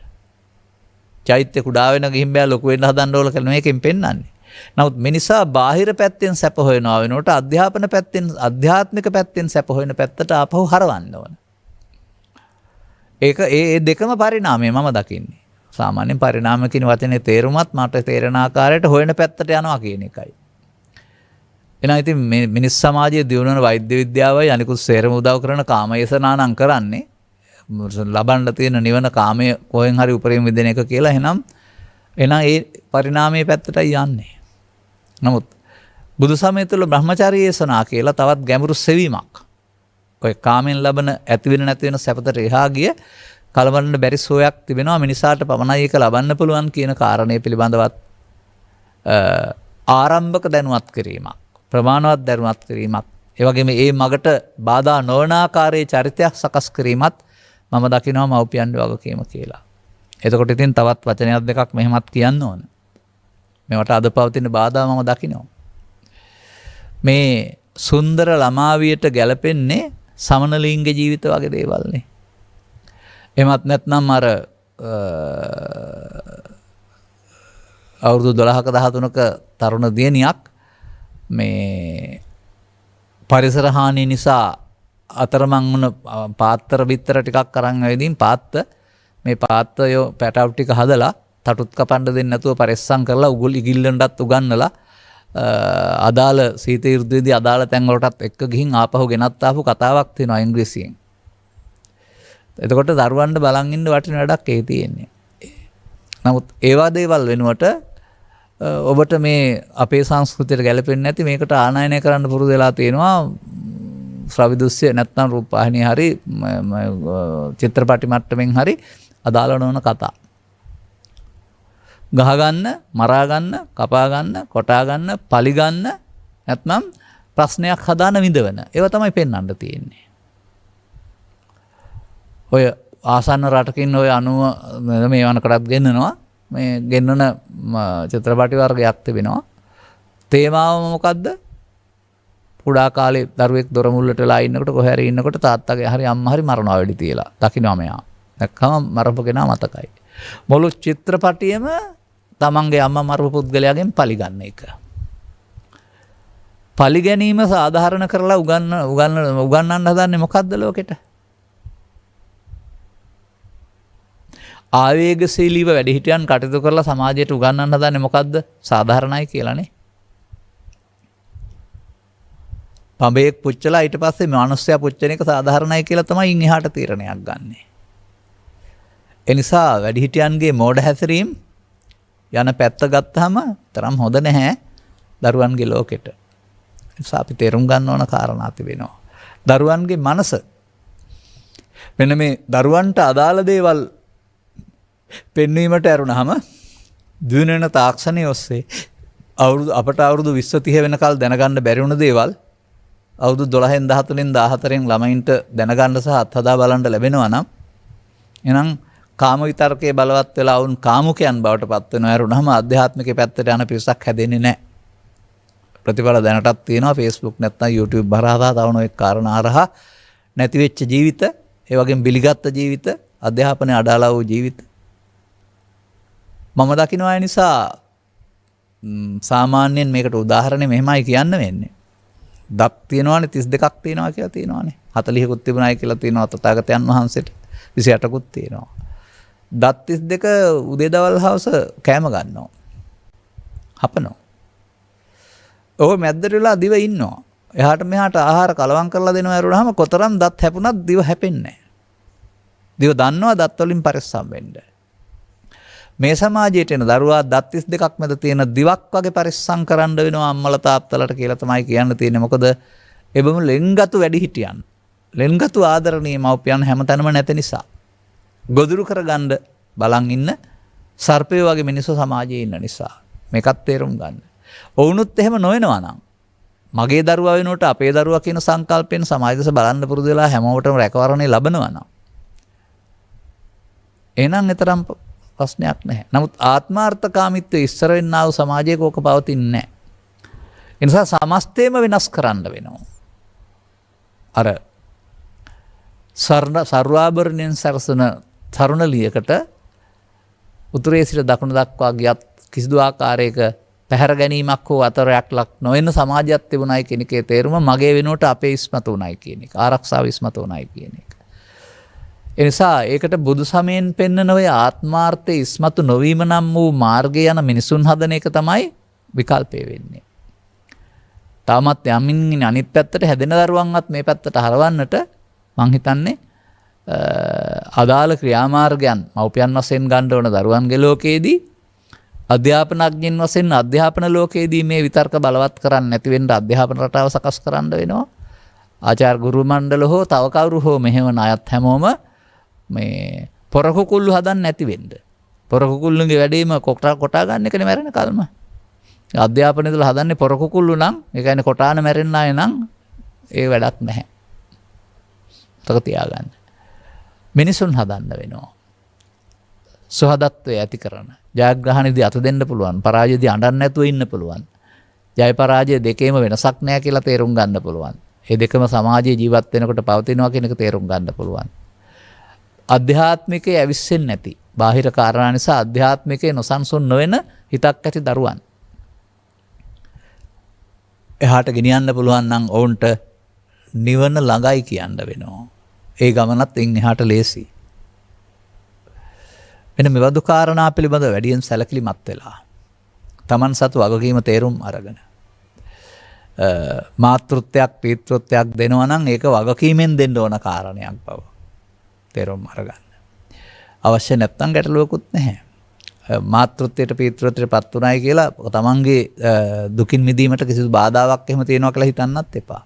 චෛත්‍ය කුඩා වෙන ගිහින් බෑ ලොකු වෙන්න හදන්න ඕන කියලා මේකෙන් පෙන්වන්නේ. නමුත් මිනිසා බාහිර පැත්තෙන් සැප හොයනවා වෙනකොට අධ්‍යාපන පැත්තෙන් අධ්‍යාත්මික පැත්තෙන් සැප හොයන පැත්තට ආපහු හරවන්න ඕන. ඒක ඒ දෙකම පරිණාමය මම දකින්නේ. සාමාන්‍යයෙන් පරිණාම කියන වචනේ තේරුමත් මට තේරෙන ආකාරයට හොයන පැත්තට යනවා කියන එකයි. එහෙනම් ඉතින් මේ මිනිස් සමාජයේ දියුණුවන වෛද්‍ය විද්‍යාවයි අනිකුත් සේරම උදව් කරන කාමයසනානම් කරන්නේ ලබන්න තියෙන නිවන කාමයේ කොහෙන් හරි උපරිම විදින එක කියලා. එහෙනම් ඒ පරිණාමයේ පැත්තටයි යන්නේ. නමුත් බුදු සමය තුළ බ්‍රහ්මචාරී දේශනා කියලා තවත් ගැඹුරු සෙවීමක්. ඔය කාමෙන් ලබන ඇති වෙන නැති වෙන සැපතට එහා ගිය කලබලන්න බැරි සෝයක් තිබෙනවා මිනිසාට පමණයි ඒක ලබන්න පුළුවන් කියන කාරණය පිළිබඳවත් ආරම්භක දැනුවත් කිරීමක්. ප්‍රමාණවත් දැනුවත් කිරීමක්. ඒ වගේම ඒ මගට බාධා නොවන ආකාරයේ චරිතයක් සකස් කිරීමත් මම දකිනවා මව්පියන්ගේ වගකීම කියලා. එතකොට ඉතින් තවත් වචනයක් දෙකක් මෙහෙමත් කියන්න ඕන. මේවට අද පවතින බාධා මම දකිනවා. මේ සුන්දර ළමාවියට ගැලපෙන්නේ සමනලිංග ජීවිත වගේ දේවල්නේ. එමත් නැත්නම් අර අවුරුදු 12ක 13ක තරුණ දියණියක් මේ පරිසර හානිය නිසා අතරමං වුණ පාත්‍ර බිත්තර ටිකක් අරන් ඇවිදින් මේ පාත්‍රය පැටව් ටික හදලා තටුත් කපන්න දෙන්නේ නැතුව පරිස්සම් කරලා උගුල් ඉගිල්ලන්නටත් උගන්නලා අදාළ සීත ඍතුවේදී අදාළ තැන් වලටත් එක්ක ගිහින් ආපහු ගෙනත් ආපු කතාවක් තියෙනවා ඉංග්‍රීසියෙන්. එතකොට දරුවන්ට බලන් ඉන්න වටින වැඩක් ඒ තියෙන්නේ. නමුත් ඒවා දේවල් වෙනුවට ඔබට මේ අපේ සංස්කෘතියට ගැලපෙන්නේ නැති මේකට ආනයනය කරන්න පුරුදු වෙලා තියෙනවා ශ්‍රව්‍ය දෘශ්‍ය නැත්නම් රූපවාහිනිය හරි චිත්‍රපටි මට්ටමින් හරි අදාළ නොවන කතා. ගහගන්න, මරාගන්න, කපාගන්න, කොටාගන්න, පලිගන්න නැත්නම් ප්‍රශ්නයක් හදාන විඳවන. ඒව තමයි පෙන්වන්න තියෙන්නේ. ඔය ආසන්න රටකින් ඔය 90 මේ වනකටත් ගෙන්නනවා. මේ ගෙන්නන චිත්‍රපටි වර්ගයක් තිබෙනවා. තේමාව මොකද්ද? කුඩා කාලේ දරුවෙක් දොර මුල්ලට වෙලා ඉන්නකොට කොහේ හරි ඉන්නකොට තාත්තගේ හරි අම්මා හරි මරනවා වෙඩි තියලා. දකින්නවා මෙයා. දැක්කම මරපු කෙනා මතකයි. මුළු චිත්‍රපටියම තමන්ගේ අම්මා මරපු පුද්ගලයාගෙන් පලි ගන්න එක. පලි ගැනීම සාධාරණ කරලා උගන්වන්න හදන්නේ මොකද්ද ලෝකෙට? ආවේගශීලීව වැඩිහිටියන් කටයුතු කරලා සමාජයට උගන්වන්න හදන්නේ මොකද්ද? සාධාරණයි කියලානේ. පඹයක් පුච්චලා ඊට පස්සේ මිනිස්සයා පුච්චන එක සාධාරණයි කියලා තමයි ඉන් එහාට තීරණයක් ගන්නෙ. ඒ නිසා වැඩිහිටියන්ගේ මෝඩ හැසිරීම යන පැත්ත ගත්තාම තරම් හොඳ නැහැ දරුවන්ගේ ලෝකෙට. ඒ නිසා අපි තේරුම් ගන්න ඕන කාරණා තිබෙනවා. දරුවන්ගේ මනස මෙන්න මේ දරුවන්ට අදාළ දේවල් පෙන්වීමට ඇරුණාම දිනන තාක්ෂණය ඔස්සේ අපට අවුරුදු 20 30 වෙනකල් දැනගන්න බැරි වුණ දේවල් අවුරුදු 12න් 13න් 14න් ළමයින්ට දැනගන්න සහ අත්හදා බලන්න ලැබෙනවා නම් එහෙනම් කාම විතර්කයේ බලවත් වෙලා වුන් කාමුකයන් බවට පත් වෙනවා. ඇරුණාම ආධ්‍යාත්මිකයේ පැත්තට යන පිරිසක් හැදෙන්නේ නැහැ. ප්‍රතිඵල දැනටත් තියෙනවා Facebook නැත්නම් YouTube බරහා තවන ඔය කාරණා හරහා නැති වෙච්ච ජීවිත, ඒ වගේම බිලිගත් ජීවිත, අධ්‍යාපනයේ අඩාලා වූ ජීවිත මම දකිනවා. නිසා සාමාන්‍යයෙන් මේකට උදාහරණේ මෙහෙමයි කියන්න වෙන්නේ. දත් තියෙනවානේ 32ක් තියෙනවා කියලා තියෙනවානේ. 40කුත් තිබුණායි කියලා තියෙනවා තථාගතයන් වහන්සේට. 28කුත් තියෙනවා. දත් 32 උදේ දවල් හවස කෑම ගන්නවා. හපනවා. ඔය මැද්දට වෙලා දිව ඉන්නවා. එහාට මෙහාට ආහාර කලවම් කරලා දෙනවා ඇරුණාම කොතරම් දත් හැපුණත් දිව හැපෙන්නේ නැහැ. දිව දන්නවා දත් වලින් පරිස්සම් වෙන්න. මේ සමාජයට එන දරුවා දත් 32ක් මැද තියෙන දිවක් වගේ පරිස්සම් කරන්න වෙනවා අම්මලා තාත්තලාට කියලා තමයි කියන්න තියෙන්නේ. මොකද එබම ලෙන්ගතු වැඩි හිටියන්. ලෙන්ගතු ආදරණීය මව්පියන් හැමතැනම නැති නිසා. ගොදුරු කරගන්න බලන් ඉන්න සර්පයෝ වගේ මිනිස්සු සමාජයේ ඉන්න නිසා. මේකත් තේරුම් ගන්න. ඔවුනුත් එහෙම නොවෙනවා නම් මගේ දරුවා වෙනුවට අපේ දරුවා කියන සංකල්පයෙන් සමාජ දෙස බලන්න පුරුදු වෙලා හැමෝටම රැකවරණය ලබනවා නම් එහෙනම් ඊතරම් ප්‍රශ්නයක් නැහැ. නමුත් ආත්මාර්ථකාමීත්වයේ ඉස්සර වෙන්නා වූ සමාජයක ඕක පවතින්නේ නැහැ. ඒ නිසා සමස්තයම වෙනස් කරන්න වෙනවා. අර සර්වාභරණයෙන් සරසන තරුණලියකට උතුරේ සිට දකුණ දක්වා ගියත් කිසිදු ආකාරයක පැහැර ගැනීමක් හෝ අතරයක් ලක් නොවන සමාජයක් තිබුණයි කියන එකේ තේරුම මගේ වෙනුවට අපේ ඉස්මතු උනායි කියන එක. ආරක්ෂාව ඉස්මතු උනායි කියන එක. ඒ නිසා ඒකට බුදු සමයෙන් පෙන්වන ඔය ආත්මාර්ථයේ ඉස්මතු නොවීම නම් වූ මාර්ගය යන මිනිසුන් හදන එක තමයි විකල්පය වෙන්නේ. තාමත් යමින් අනිත් පැත්තට හැදෙන දරුවන්වත් මේ පැත්තට හරවන්නට මං හිතන්නේ අදාළ ක්‍රියාමාර්ගයන් මව්පියන් වශයෙන් ගන්න ඕන දරුවන්ගේ ලෝකයේදී අධ්‍යාපනඥයින් වශයෙන් අධ්‍යාපන ලෝකයේදී මේ විතර්ක බලවත් කරන්න නැති වෙන්න අධ්‍යාපන රටාව සකස් කරන්න වෙනවා. ආචාර්ය ගුරු මණ්ඩල හෝ තව කවුරු හෝ මෙහෙවන අයත් හැමෝම මේ පොරකුකුල්ලු හදන්න නැති වෙන්න. පොරකුකුල්ලුගේ වැඩේම කොටා ගන්න එකනේ මැරෙන කල්ම. අධ්‍යාපනය තුළ හදන්නේ පොරකුකුල්ලු නම් ඒ කියන්නේ කොටාන මැරෙන්න අය නම් ඒ වැඩක් නැහැ. තක තියාගන්න. මිනිසුන් හදන්න වෙනවා. සහදත්වය ඇති කරන. ජයග්‍රහණයේදී අත දෙන්න පුළුවන්. පරාජයේදී අඬන්න නැතුව ඉන්න පුළුවන්. ජය පරාජය දෙකේම වෙනසක් නැහැ කියලා තේරුම් ගන්න පුළුවන්. ඒ දෙකම සමාජයේ ජීවත් වෙනකොට පවතිනවා කියන එක තේරුම් ගන්න පුළුවන්. අධ්‍යාත්මිකයේ ඇවිස්සෙන්නේ නැති. බාහිර කාරණා නිසා අධ්‍යාත්මිකයේ නොසන්සුන් නොවන හිතක් ඇති දරුවන්. එහාට ගෙනියන්න පුළුවන් නම් ඔවුන්ට නිවන ළඟයි කියන්න වෙනවා. ඒ ගමනත් ඉන් එහාට ලේසි. මෙන්න මෙවදු කාරණා පිළිබඳ වැඩියෙන් සැලකිලිමත් වෙලා තමන් සතු වගකීම තේරුම් අරගෙන මාතෘත්වයක් පීතෘත්වයක් දෙනවා නම් ඒක වගකීමෙන් දෙන්න ඕන කාරණයක් බව තේරුම් අරගන්න. අවශ්‍ය නැත්නම් ගැටලුවකුත් නැහැ. මාතෘත්වයට පීතෘත්වයට පත් උනායි කියලා තමන්ගේ දුකින් මිදීමට කිසිදු බාධාවක් එහෙම තියෙනවා කියලා හිතන්නත් එපා.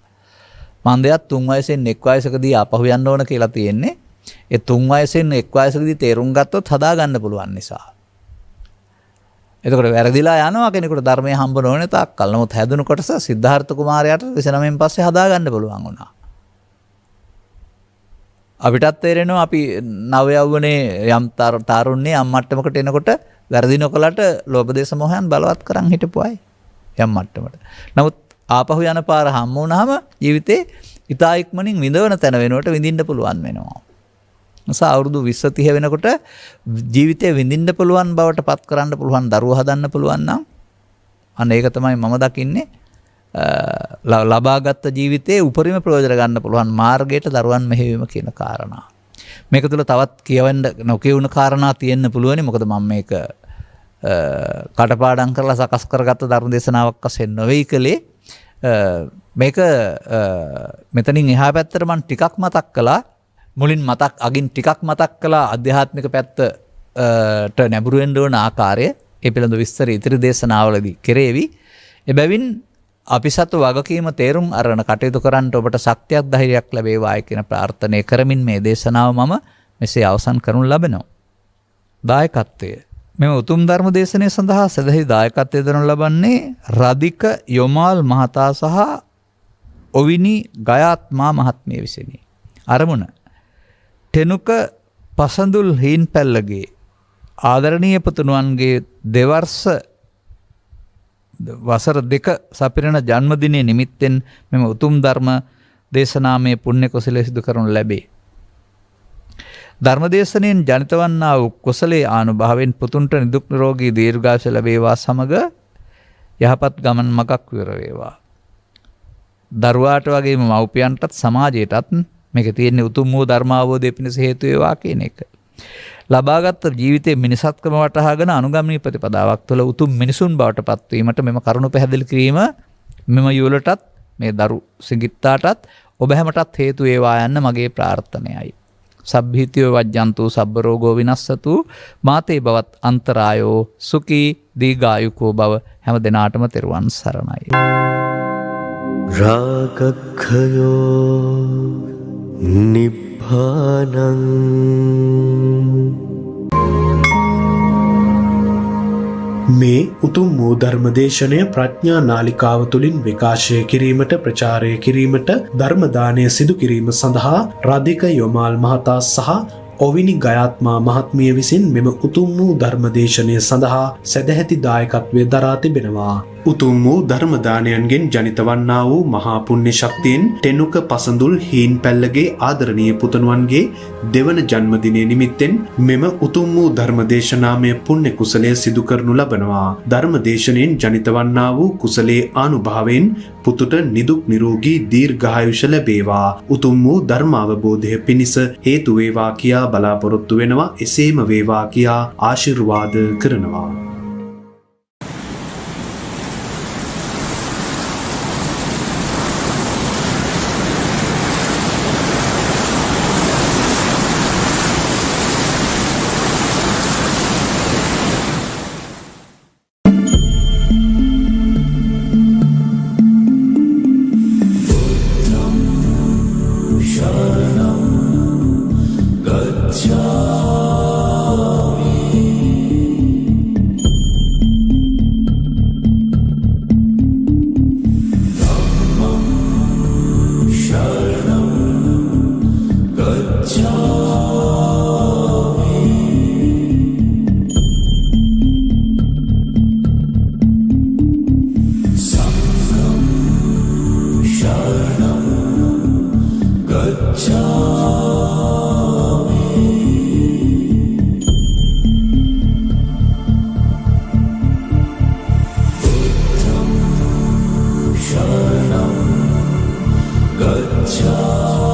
මන් දෙයක් 3 වයසෙන් 1 වයසකදී ආපහු යන්න ඕන කියලා තියෙන්නේ. ඒ 3 වයසෙන් 1 වයසකදී තේරුම් ගත්තොත් හදා ගන්න පුළුවන් නිසා. එතකොට වැරදිලා යනවා කෙනෙකුට ධර්මයේ හම්බ නොවන තාක්කල්. නමුත් හැදුණු කොටස සිද්ධාර්ථ කුමාරයාට 29න් පස්සේ හදා ගන්න පුළුවන් වුණා. අපිටත් තේරෙනවා අපි නව යවුනේ යම් තාරුණ්‍යයේ යම් මට්ටමකට එනකොට වැරදි නොකලට ලෝභ දේශ මොහයන් බලවත් කරන් හිටපු අය යම් මට්ටමකට. නමුත් ආපහු යන පාර හම්බ වුණාම ජීවිතේ ඉතා ඉක්මනින් විඳවන තැන වෙනකොට විඳින්න පුළුවන් වෙනවා. නිසා අවුරුදු 20 30 වෙනකොට ජීවිතේ විඳින්න පුළුවන් බවට පත් කරන්න පුළුවන් දරුවෝ හදන්න පුළුවන් නම් අන්න ඒක තමයි මම දකින්නේ ලබාගත් ජීවිතයේ උපරිම ප්‍රයෝජන ගන්න පුළුවන් මාර්ගයට දරුවන් මෙහෙවීම කියන කාරණා. මේක තුළ තවත් කියවන්න නොකියුණු කාරණා තියෙන්න පුළුවනි. මොකද මම මේක කටපාඩම් කරලා සකස් කරගත්ත ධර්ම දේශනාවක් වශයෙන් නොවේයි කලේ. මේක මෙතනින් එහා පැත්තට මම ටිකක් මතක් කළා. මුලින් අගින් ටිකක් මතක් කළා අධ්‍යාත්මික පැත්තට නැඹුරු වෙන්න ඕන ආකාරය. ඒ පිළිබඳ විස්තර ඉදිරි දේශනාවලදී කෙරේවි. එබැවින් අපි සතු වගකීම තේරුම් අරගෙන කටයුතු කරන්න ඔබට ශක්තියක් ධෛර්යයක් ලැබේවායි කියන ප්‍රාර්ථනාව කරමින් මේ දේශනාව මම මෙසේ අවසන් කරනු ලබනවා. දායකත්වය. මෙම උතුම් ධර්ම දේශනාව සඳහා සදහි දායකත්වය දරනු ලබන්නේ රදික යොමාල් මහතා සහ ඔවිනි ගයාත්මා මහත්මිය විසිනි. අරමුණ තෙනුක පසඳුල් හීන්පැල්ලගේ ආදරණීය පුතුණුවන්ගේ දෙවර්ෂ වසර 2 සපිරෙන ජන්මදිනයේ නිමිත්තෙන් මෙම උතුම් ධර්ම දේශනාමය පුණ්‍ය කුසලයේ සිදු කරනු ලැබේ. ධර්මදේශනයෙන් ජනිත වන්නා වූ කුසලයේ ආනුභාවයෙන් පුතුන්ට නිදුක් නිරෝගී දීර්ඝායුෂ ලැබේවා සමග යහපත් ගමන් මගක් විවර වේවා. දරුවාට වගේම මව්පියන්ටත් සමාජයටත් මේක තියෙන උතුම් වූ ධර්මාවබෝධය පිණිස හේතු වේවා කියන එක. ලබාගත් ජීවිතයේ මිනිසත්කම වටහාගෙන අනුගමනීය ප්‍රතිපදාවක් තුළ උතුම් මිනිසුන් බවට පත්වීමට මෙම කරුණු පැහැදිලි කිරීම මෙම යුවලටත් මේ දරු සිඟිත්තාටත් ඔබ හැමටත් හේතු වේවා යන්න මගේ ප්‍රාර්ථනයයි. සබ්බීතියෝ වජ්ජන්තු සබ්බ රෝගෝ විනස්සතු මාතේ බවත් අන්තරායෝ සුඛී දීඝායුකෝ බව හැම දිනාටම තෙරුවන් සරණයි. රාගක්ඛයෝ නිබ්බානං මේ උතුම් වූ ධර්මදේශනය ප්‍රඥා නාලිකාව තුළින් විකාශය කිරීමට ප්‍රචාරය කිරීමට ධර්මදානය සිදු කිරීම සඳහා රාධික යොමාල් මහතා සහ ඔවිනි ගයාත්මා මහත්මිය විසින් මෙම උතුම් වූ ධර්මදේශනය සඳහා සැදැහැති දායකත්වය දරා තිබෙනවා. උතුම් වූ ධර්මදානයන්ගෙන් ජනිත වන්නා වූ මහා පුණ්‍ය ශක්තියෙන් ටෙනුක පසඳුල් හීන් පැල්ලගේ ආදරණීය පුතණුවන්ගේ දෙවන ජන්මදිනය නිමිත්තෙන් මෙම උතුම් වූ ධර්මදේශනාමය පුණ්‍ය කුසලය සිදු කරනු ලබනවා. ධර්මදේශනයෙන් ජනිත වන්නා වූ කුසලයේ ආනුභාවයෙන් පුතුට නිදුක් නිරෝගී දීර්ඝායුෂ ලැබේවා. උතුම් වූ ධර්මාවබෝධය පිණිස හේතු වේවා කියා බලාපොරොත්තු වෙනවා. එසේම වේවා කියා ආශිර්වාද කරනවා. Gacchami